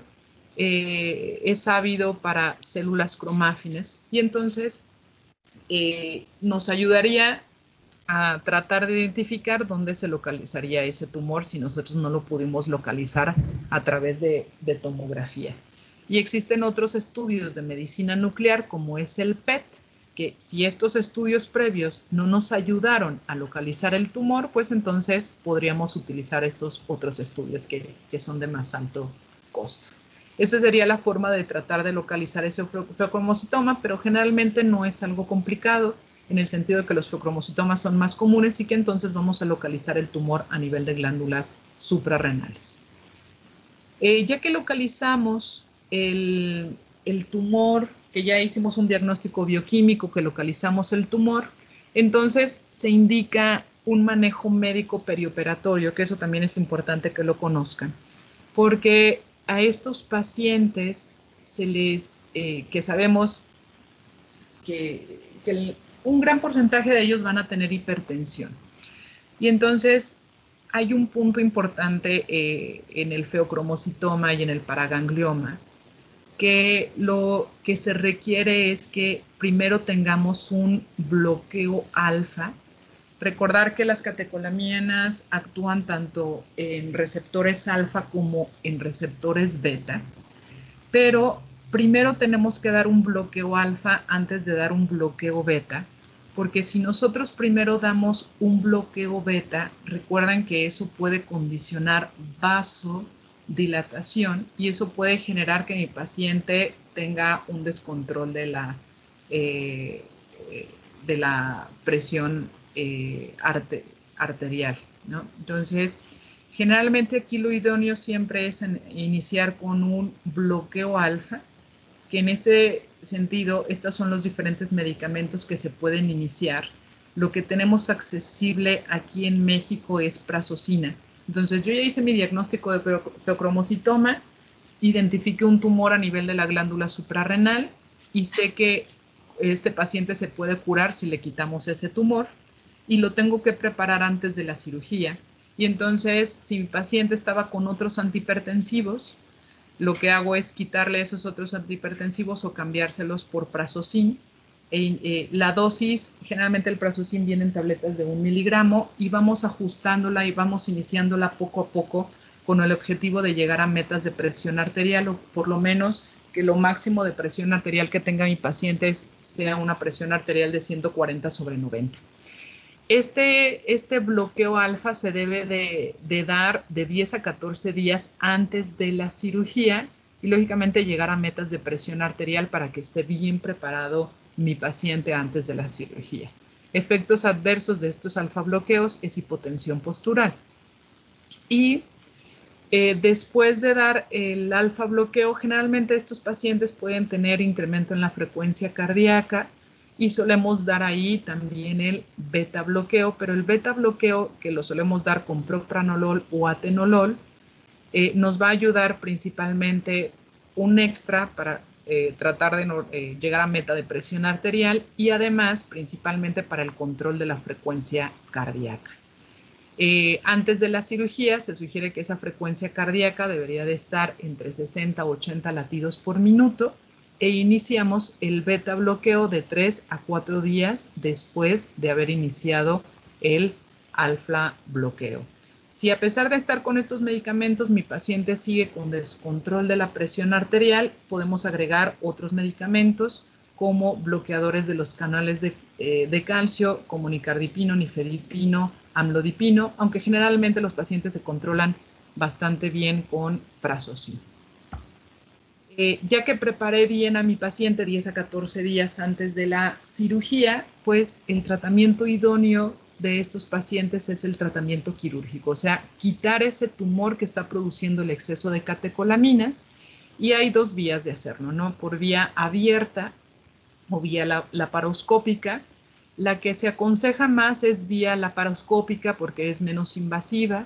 es ávido para células cromáfines y entonces nos ayudaría a tratar de identificar dónde se localizaría ese tumor si nosotros no lo pudimos localizar a través de tomografía. Y existen otros estudios de medicina nuclear como es el PET, que si estos estudios previos no nos ayudaron a localizar el tumor, pues entonces podríamos utilizar estos otros estudios que son de más alto costo. Esa sería la forma de tratar de localizar ese feocromocitoma, pero generalmente no es algo complicado en el sentido de que los feocromocitomas son más comunes y que entonces vamos a localizar el tumor a nivel de glándulas suprarrenales. Ya que localizamos el tumor, que ya hicimos un diagnóstico bioquímico, que localizamos el tumor, entonces se indica un manejo médico perioperatorio, que eso también es importante que lo conozcan, porque a estos pacientes se les, que sabemos que un gran porcentaje de ellos van a tener hipertensión. Y entonces hay un punto importante en el feocromocitoma y en el paraganglioma, que lo que se requiere es que primero tengamos un bloqueo alfa. Recordar que las catecolaminas actúan tanto en receptores alfa como en receptores beta, pero primero tenemos que dar un bloqueo alfa antes de dar un bloqueo beta, porque si nosotros primero damos un bloqueo beta, recuerden que eso puede condicionar vasodilatación y eso puede generar que mi paciente tenga un descontrol eh, de la presión arterial, ¿no? Entonces, generalmente aquí lo idóneo siempre es iniciar con un bloqueo alfa, que en este sentido, estos son los diferentes medicamentos que se pueden iniciar. Lo que tenemos accesible aquí en México es prazosina. Entonces, yo ya hice mi diagnóstico de feocromocitoma, identifiqué un tumor a nivel de la glándula suprarrenal y sé que este paciente se puede curar si le quitamos ese tumor y lo tengo que preparar antes de la cirugía. Y entonces, si mi paciente estaba con otros antihipertensivos, lo que hago es quitarle esos otros antihipertensivos o cambiárselos por Prazosin. La dosis, generalmente el Prazosin viene en tabletas de 1 miligramo y vamos ajustándola y vamos iniciándola poco a poco con el objetivo de llegar a metas de presión arterial o por lo menos que lo máximo de presión arterial que tenga mi paciente sea una presión arterial de 140/90. Este bloqueo alfa se debe de dar de 10 a 14 días antes de la cirugía y lógicamente llegar a metas de presión arterial para que esté bien preparado mi paciente antes de la cirugía. Efectos adversos de estos alfa bloqueos es hipotensión postural. Y después de dar el alfa bloqueo, generalmente estos pacientes pueden tener incremento en la frecuencia cardíaca y solemos dar ahí también el beta bloqueo, pero el beta bloqueo que lo solemos dar con propranolol o atenolol nos va a ayudar principalmente un extra para tratar de llegar a meta de presión arterial y además principalmente para el control de la frecuencia cardíaca. Antes de la cirugía se sugiere que esa frecuencia cardíaca debería de estar entre 60 a 80 latidos por minuto e iniciamos el beta bloqueo de 3 a 4 días después de haber iniciado el alfa bloqueo. Si a pesar de estar con estos medicamentos mi paciente sigue con descontrol de la presión arterial, podemos agregar otros medicamentos como bloqueadores de los canales de calcio, como nicardipino, nifedipino, amlodipino, aunque generalmente los pacientes se controlan bastante bien con Prazosin. Ya que preparé bien a mi paciente 10 a 14 días antes de la cirugía, pues el tratamiento idóneo de estos pacientes es el tratamiento quirúrgico, o sea, quitar ese tumor que está produciendo el exceso de catecolaminas, y hay dos vías de hacerlo, ¿no? Por vía abierta o vía laparoscópica. La que se aconseja más es vía laparoscópica porque es menos invasiva,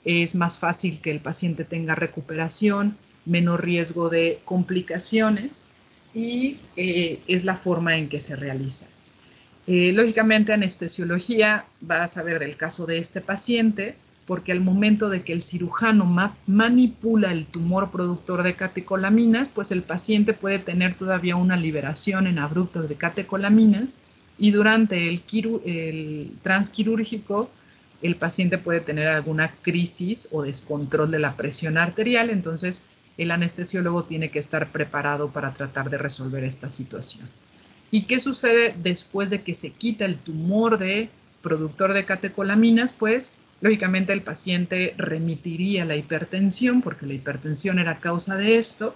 es más fácil que el paciente tenga recuperación, menos riesgo de complicaciones y es la forma en que se realiza. Lógicamente, anestesiología va a saber del caso de este paciente porque al momento de que el cirujano manipula el tumor productor de catecolaminas, pues el paciente puede tener todavía una liberación en abrupto de catecolaminas y durante el transquirúrgico el paciente puede tener alguna crisis o descontrol de la presión arterial, entonces el anestesiólogo tiene que estar preparado para tratar de resolver esta situación. ¿Y qué sucede después de que se quita el tumor de productor de catecolaminas? Pues lógicamente el paciente remitiría la hipertensión porque la hipertensión era causa de esto,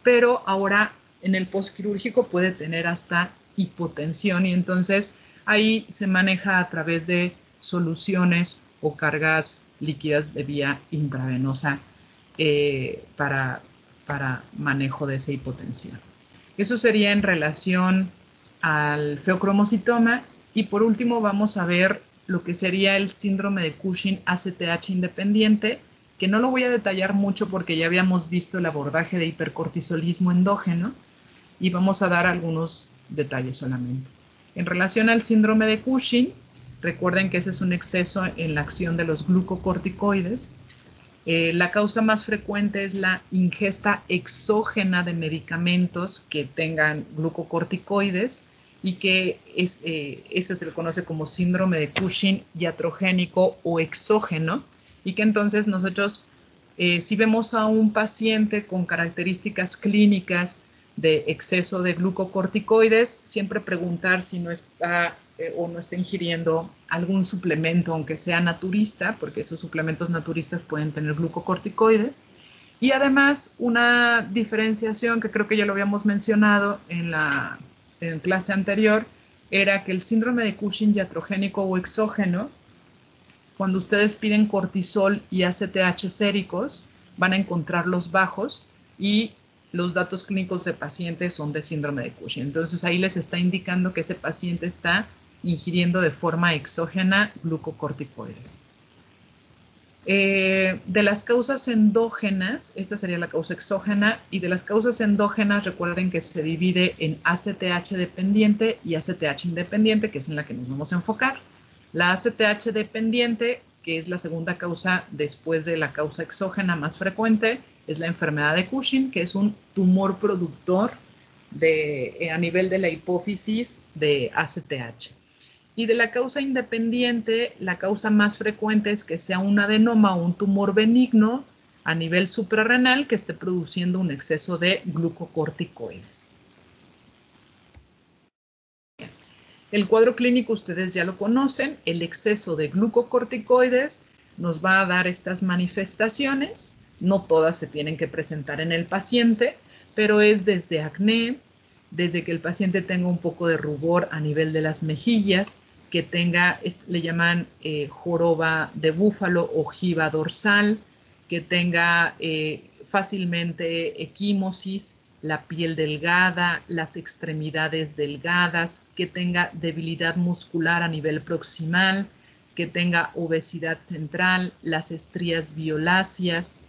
pero ahora en el postquirúrgico puede tener hasta hipotensión y entonces ahí se maneja a través de soluciones o cargas líquidas de vía intravenosa para manejo de esa hipotensión. Eso sería en relación al feocromocitoma y por último vamos a ver lo que sería el síndrome de Cushing ACTH independiente, que no lo voy a detallar mucho porque ya habíamos visto el abordaje de hipercortisolismo endógeno y vamos a dar algunos detalles solamente. En relación al síndrome de Cushing, recuerden que ese es un exceso en la acción de los glucocorticoides. La causa más frecuente es la ingesta exógena de medicamentos que tengan glucocorticoides y que ese se le conoce como síndrome de Cushing iatrogénico o exógeno y que entonces nosotros si vemos a un paciente con características clínicas de exceso de glucocorticoides, siempre preguntar si no está o no está ingiriendo algún suplemento, aunque sea naturista, porque esos suplementos naturistas pueden tener glucocorticoides. Y además, una diferenciación que creo que ya lo habíamos mencionado en clase anterior, era que el síndrome de Cushing iatrogénico o exógeno, cuando ustedes piden cortisol y ACTH séricos, van a encontrarlos bajos y los datos clínicos de pacientes son de síndrome de Cushing. Entonces ahí les está indicando que ese paciente está ingiriendo de forma exógena glucocorticoides. De las causas endógenas, esa sería la causa exógena, y de las causas endógenas recuerden que se divide en ACTH dependiente y ACTH independiente, que es en la que nos vamos a enfocar. La ACTH dependiente, que es la segunda causa después de la causa exógena más frecuente, es la enfermedad de Cushing, que es un tumor productor a nivel de la hipófisis de ACTH. Y de la causa independiente, la causa más frecuente es que sea un adenoma o un tumor benigno a nivel suprarrenal que esté produciendo un exceso de glucocorticoides. El cuadro clínico ustedes ya lo conocen, el exceso de glucocorticoides nos va a dar estas manifestaciones, no todas se tienen que presentar en el paciente, pero es desde acné, desde que el paciente tenga un poco de rubor a nivel de las mejillas, que tenga, le llaman joroba de búfalo, ojiva dorsal, que tenga fácilmente equimosis, la piel delgada, las extremidades delgadas, que tenga debilidad muscular a nivel proximal, que tenga obesidad central, las estrías violáceas,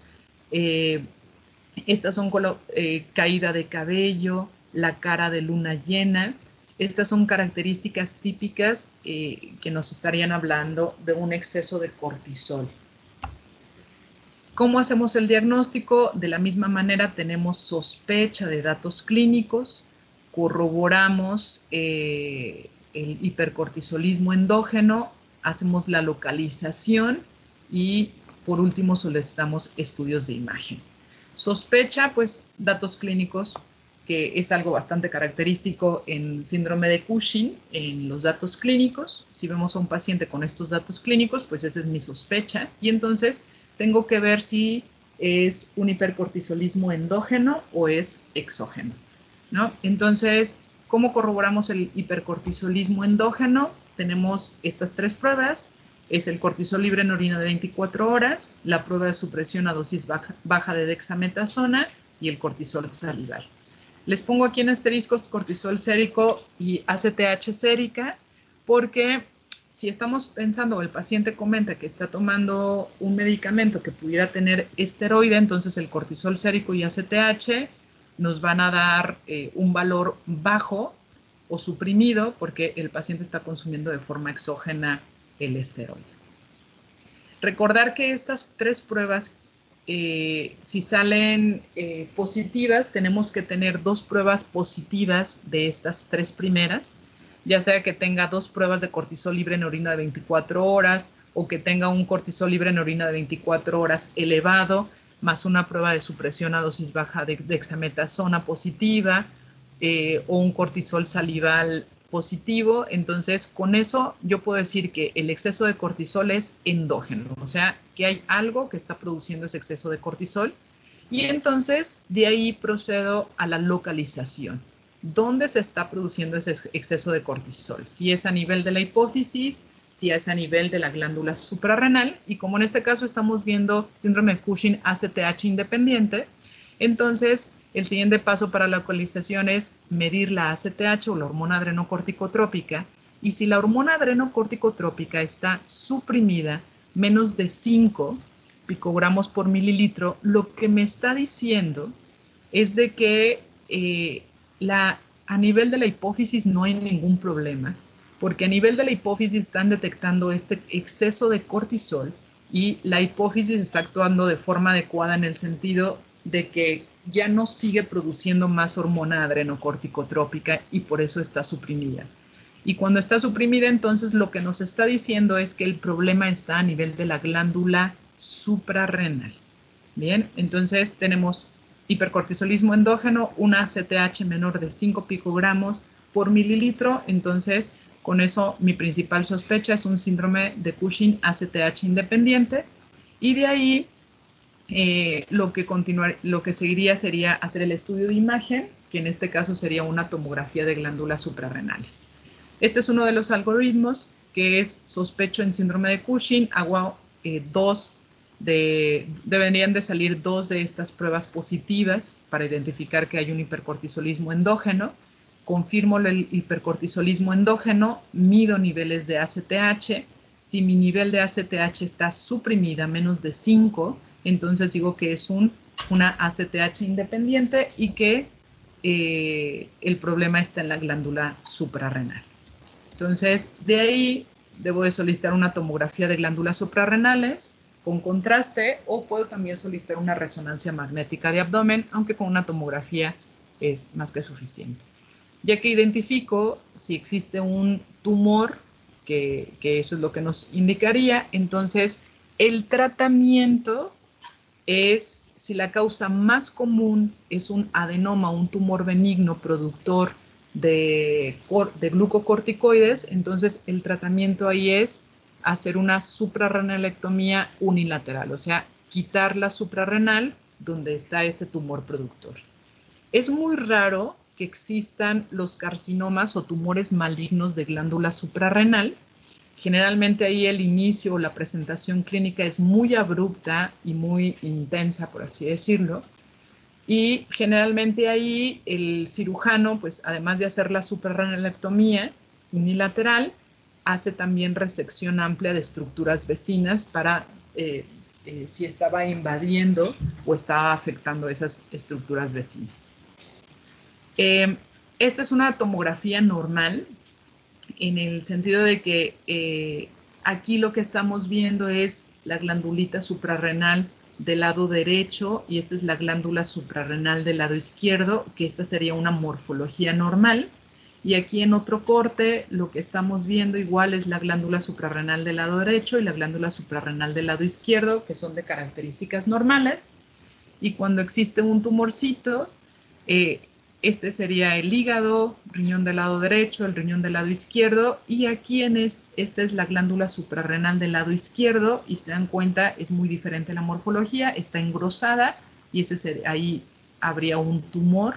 estas son caída de cabello, la cara de luna llena. Estas son características típicas que nos estarían hablando de un exceso de cortisol. ¿Cómo hacemos el diagnóstico? De la misma manera tenemos sospecha de datos clínicos, corroboramos el hipercortisolismo endógeno, hacemos la localización y por último solicitamos estudios de imagen. Sospecha, pues datos clínicos, que es algo bastante característico en síndrome de Cushing, en los datos clínicos. Si vemos a un paciente con estos datos clínicos, pues esa es mi sospecha. Y entonces tengo que ver si es un hipercortisolismo endógeno o es exógeno, ¿no? Entonces, ¿cómo corroboramos el hipercortisolismo endógeno? Tenemos estas tres pruebas. Es el cortisol libre en orina de 24 horas, la prueba de supresión a dosis baja de dexametasona y el cortisol salival. Les pongo aquí en asteriscos cortisol sérico y ACTH sérica porque si estamos pensando o el paciente comenta que está tomando un medicamento que pudiera tener esteroide, entonces el cortisol sérico y ACTH nos van a dar un valor bajo o suprimido porque el paciente está consumiendo de forma exógena el esteroide. Recordar que estas tres pruebas, si salen positivas, tenemos que tener 2 pruebas positivas de estas 3 primeras, ya sea que tenga 2 pruebas de cortisol libre en orina de 24 horas o que tenga un cortisol libre en orina de 24 horas elevado, más una prueba de supresión a dosis baja de dexametasona positiva o un cortisol salival positivo. Entonces, con eso yo puedo decir que el exceso de cortisol es endógeno, o sea, que hay algo que está produciendo ese exceso de cortisol. Y entonces, de ahí procedo a la localización. ¿Dónde se está produciendo ese exceso de cortisol? Si es a nivel de la hipófisis, si es a nivel de la glándula suprarrenal, y como en este caso estamos viendo síndrome de Cushing ACTH independiente, entonces el siguiente paso para la localización es medir la ACTH o la hormona adrenocorticotrópica, y si la hormona adrenocorticotrópica está suprimida menos de 5 picogramos por mililitro, lo que me está diciendo es de que a nivel de la hipófisis no hay ningún problema, porque a nivel de la hipófisis están detectando este exceso de cortisol y la hipófisis está actuando de forma adecuada en el sentido de que ya no sigue produciendo más hormona adrenocorticotrópica y por eso está suprimida. Y cuando está suprimida, entonces lo que nos está diciendo es que el problema está a nivel de la glándula suprarrenal. Bien, entonces tenemos hipercortisolismo endógeno, una ACTH menor de 5 picogramos por mililitro. Entonces, con eso mi principal sospecha es un síndrome de Cushing ACTH independiente. Y de ahí lo que seguiría sería hacer el estudio de imagen, que en este caso sería una tomografía de glándulas suprarrenales. Este es uno de los algoritmos que es sospecho en síndrome de Cushing. Hago deberían de salir 2 de estas pruebas positivas para identificar que hay un hipercortisolismo endógeno. Confirmo el hipercortisolismo endógeno, mido niveles de ACTH. Si mi nivel de ACTH está suprimida menos de 5, entonces digo que es una ACTH independiente y que el problema está en la glándula suprarrenal. Entonces, de ahí debo de solicitar una tomografía de glándulas suprarrenales, con contraste, o puedo también solicitar una resonancia magnética de abdomen, aunque con una tomografía es más que suficiente. Ya que identifico si existe un tumor, que eso es lo que nos indicaría, entonces el tratamiento es, si la causa más común es un adenoma, un tumor benigno productor de glucocorticoides, entonces el tratamiento ahí es hacer una suprarrenalectomía unilateral, o sea, quitar la suprarrenal donde está ese tumor productor. Es muy raro que existan los carcinomas o tumores malignos de glándula suprarrenal. Generalmente ahí el inicio o la presentación clínica es muy abrupta y muy intensa, por así decirlo. Y generalmente ahí el cirujano, pues además de hacer la suprarrenalectomía unilateral, hace también resección amplia de estructuras vecinas para si estaba invadiendo o estaba afectando esas estructuras vecinas. Esta es una tomografía normal, en el sentido de que aquí lo que estamos viendo es la glandulita suprarrenal del lado derecho y esta es la glándula suprarrenal del lado izquierdo, que esta sería una morfología normal. Y aquí en otro corte lo que estamos viendo igual es la glándula suprarrenal del lado derecho y la glándula suprarrenal del lado izquierdo, que son de características normales. Y cuando existe un tumorcito, este sería el hígado, riñón del lado derecho, el riñón del lado izquierdo, y aquí esta es la glándula suprarrenal del lado izquierdo, y se dan cuenta, es muy diferente la morfología, está engrosada, y ahí habría un tumor,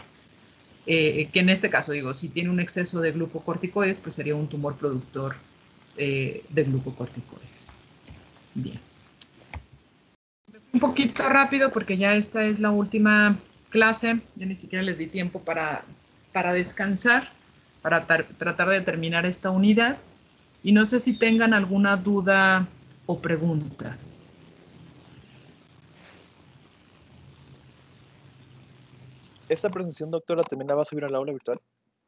que en este caso, digo, si tiene un exceso de glucocorticoides, pues sería un tumor productor de glucocorticoides. Bien. Un poquito rápido porque ya esta es la última clase, ya ni siquiera les di tiempo para descansar, para tratar de terminar esta unidad. Y no sé si tengan alguna duda o pregunta. ¿Esta presentación, doctora, también la va a subir al aula virtual?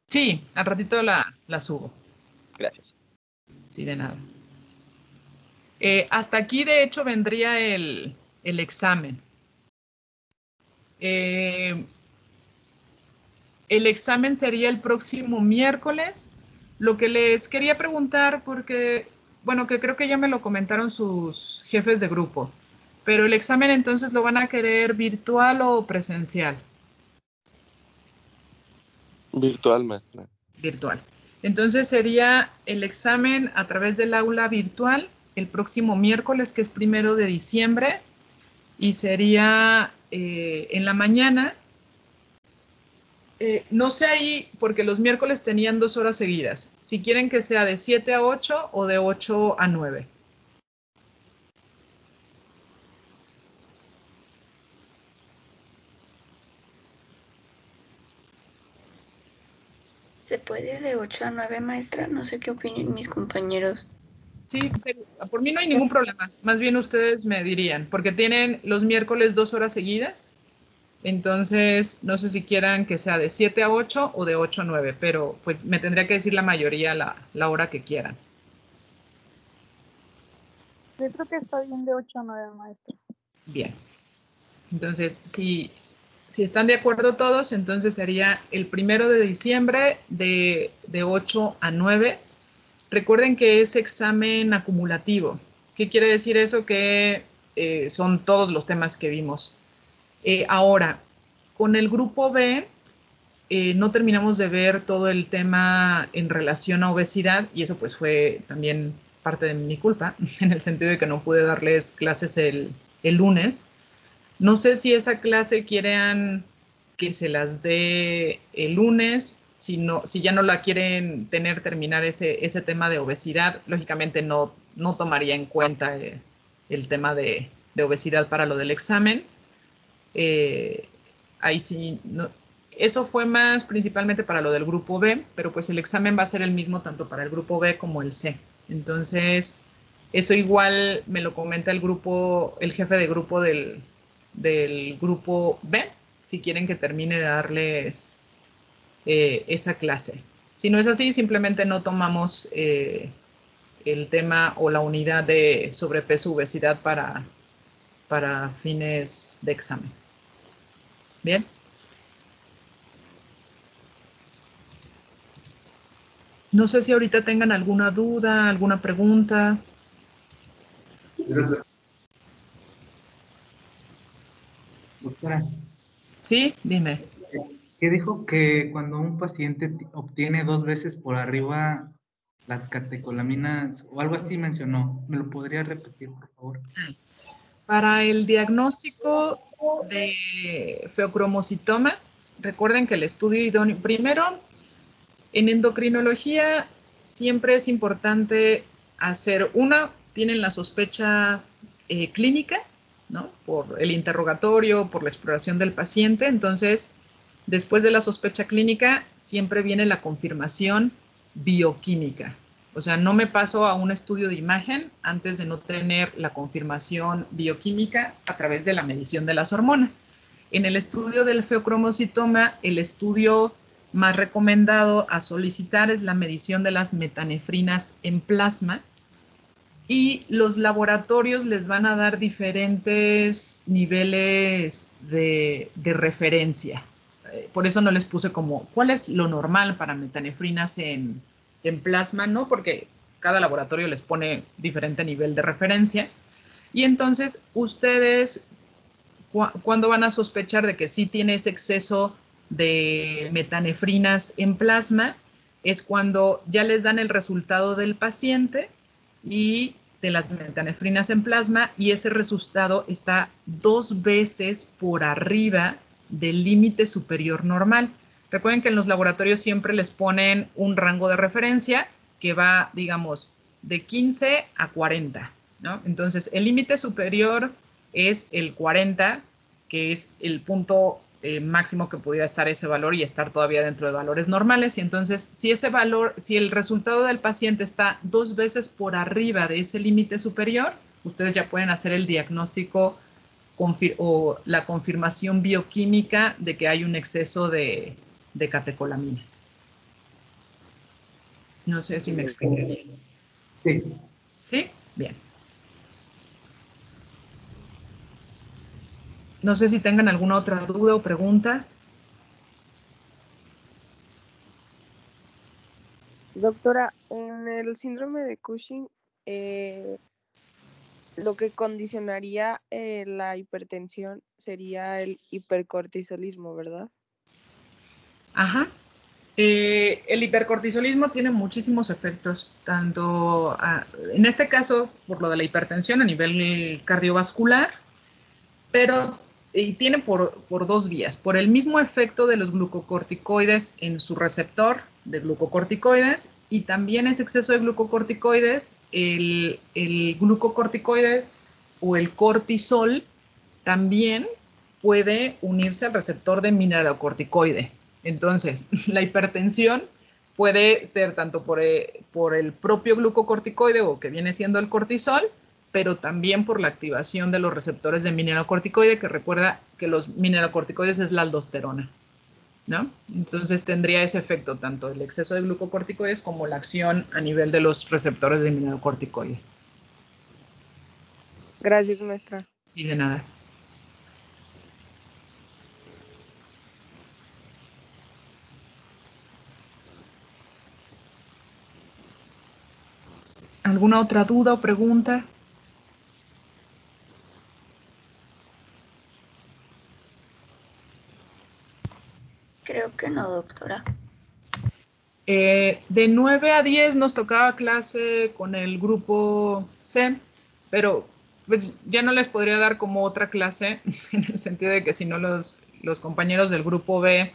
Sí, al ratito la subo. Gracias. Sí, de nada. Hasta aquí, de hecho, vendría el examen. El examen sería el próximo miércoles. Lo que les quería preguntar, porque, bueno, que creo que ya me lo comentaron sus jefes de grupo, pero el examen entonces lo van a querer virtual o presencial. Virtual, maestra. Virtual. Entonces sería el examen a través del aula virtual el próximo miércoles, que es 1 de diciembre, y sería en la mañana. No sé ahí, porque los miércoles tenían 2 horas seguidas. Si quieren que sea de 7 a 8 o de 8 a 9. ¿Se puede de 8 a 9, maestra? No sé qué opinen mis compañeros. Sí, por mí no hay ningún problema. Más bien ustedes me dirían, porque tienen los miércoles 2 horas seguidas. Entonces, no sé si quieran que sea de 7 a 8 o de 8 a 9, pero pues me tendría que decir la mayoría la hora que quieran. Yo creo que está bien de 8 a 9, maestra. Bien. Entonces, si están de acuerdo todos, entonces sería el 1 de diciembre de 8 a 9. Recuerden que es examen acumulativo. ¿Qué quiere decir eso? Que son todos los temas que vimos. Ahora, con el grupo B, no terminamos de ver todo el tema en relación a obesidad y eso pues fue también parte de mi culpa, en el sentido de que no pude darles clases el lunes. No sé si esa clase quieran que se las dé el lunes, si ya no la quieren terminar ese tema de obesidad, lógicamente no tomaría en cuenta el tema de obesidad para lo del examen. Ahí sí, no, eso fue más principalmente para lo del grupo B, pero pues el examen va a ser el mismo tanto para el grupo B como el C. Entonces, eso igual me lo comenta el jefe de grupo del grupo B, si quieren que termine de darles esa clase. Si no es así, simplemente no tomamos el tema o la unidad de sobrepeso, obesidad para fines de examen. Bien. No sé si ahorita tengan alguna duda, alguna pregunta. Doctora, Sí, dime. ¿qué dijo que cuando un paciente obtiene 2 veces por arriba las catecolaminas o algo así mencionó? ¿Me lo podría repetir, por favor? Para el diagnóstico de feocromocitoma, recuerden que el estudio idóneo, primero, en endocrinología siempre es importante hacer, tienen la sospecha clínica, ¿no? Por el interrogatorio, por la exploración del paciente, entonces, después de la sospecha clínica, siempre viene la confirmación bioquímica. O sea, no me paso a un estudio de imagen antes de no tener la confirmación bioquímica a través de la medición de las hormonas. En el estudio del feocromocitoma, el estudio más recomendado a solicitar es la medición de las metanefrinas en plasma, y los laboratorios les van a dar diferentes niveles de referencia. Por eso no les puse como, ¿cuál es lo normal para metanefrinas en plasma? No, porque cada laboratorio les pone diferente nivel de referencia. Y entonces ustedes, ¿cuándo van a sospechar de que sí tiene ese exceso de metanefrinas en plasma? Es cuando ya les dan el resultado del paciente y de las metanefrinas en plasma, y ese resultado está 2 veces por arriba del límite superior normal. Recuerden que en los laboratorios siempre les ponen un rango de referencia que va, digamos, de 15 a 40, ¿no? Entonces, el límite superior es el 40, que es el punto máximo que pudiera estar ese valor y estar todavía dentro de valores normales. Y entonces, si ese valor, si el resultado del paciente está 2 veces por arriba de ese límite superior, ustedes ya pueden hacer el diagnóstico o la confirmación bioquímica de que hay un exceso de catecolaminas. No sé si me expliqué. Sí. ¿Sí? Bien. No sé si tengan alguna otra duda o pregunta. Doctora, en el síndrome de Cushing, lo que condicionaría la hipertensión sería el hipercortisolismo, ¿verdad? Ajá. El hipercortisolismo tiene muchísimos efectos, tanto en este caso por lo de la hipertensión a nivel cardiovascular, pero y tiene por 2 vías. Por el mismo efecto de los glucocorticoides en su receptor de glucocorticoides, y también ese exceso de glucocorticoides, el glucocorticoide o el cortisol también puede unirse al receptor de mineralocorticoide. Entonces, la hipertensión puede ser tanto por el propio glucocorticoide o que viene siendo el cortisol, pero también por la activación de los receptores de mineralocorticoide, que recuerda que los mineralocorticoides es la aldosterona, ¿no? Entonces tendría ese efecto, tanto el exceso de glucocorticoides como la acción a nivel de los receptores de mineralocorticoide. Gracias, maestra. Sí, de nada. ¿Alguna otra duda o pregunta? Creo que no, doctora. De 9 a 10 nos tocaba clase con el grupo C, pero pues ya no les podría dar como otra clase, en el sentido de que si no los compañeros del grupo B,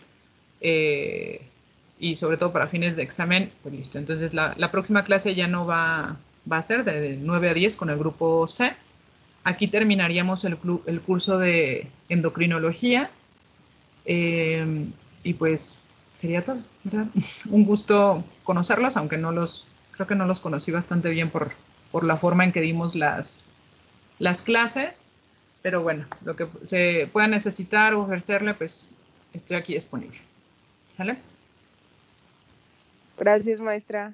y sobre todo para fines de examen, pues listo. Entonces la próxima clase ya no va a ser de 9 a 10 con el grupo C. Aquí terminaríamos el curso de endocrinología. Y pues sería todo, ¿verdad? Un gusto conocerlos, aunque creo que no los conocí bastante bien por la forma en que dimos las clases, pero bueno, lo que se pueda necesitar o ofrecerle, pues estoy aquí disponible. ¿Sale? Gracias, maestra.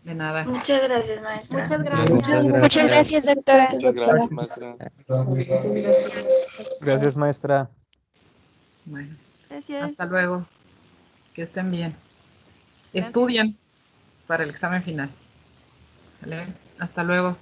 De nada. Muchas gracias, maestra. Muchas gracias. Muchas gracias, doctora. Muchas gracias, maestra. Gracias, maestra. Bueno, Gracias. hasta luego. Que estén bien. Estudien para el examen final. ¿Vale? Hasta luego.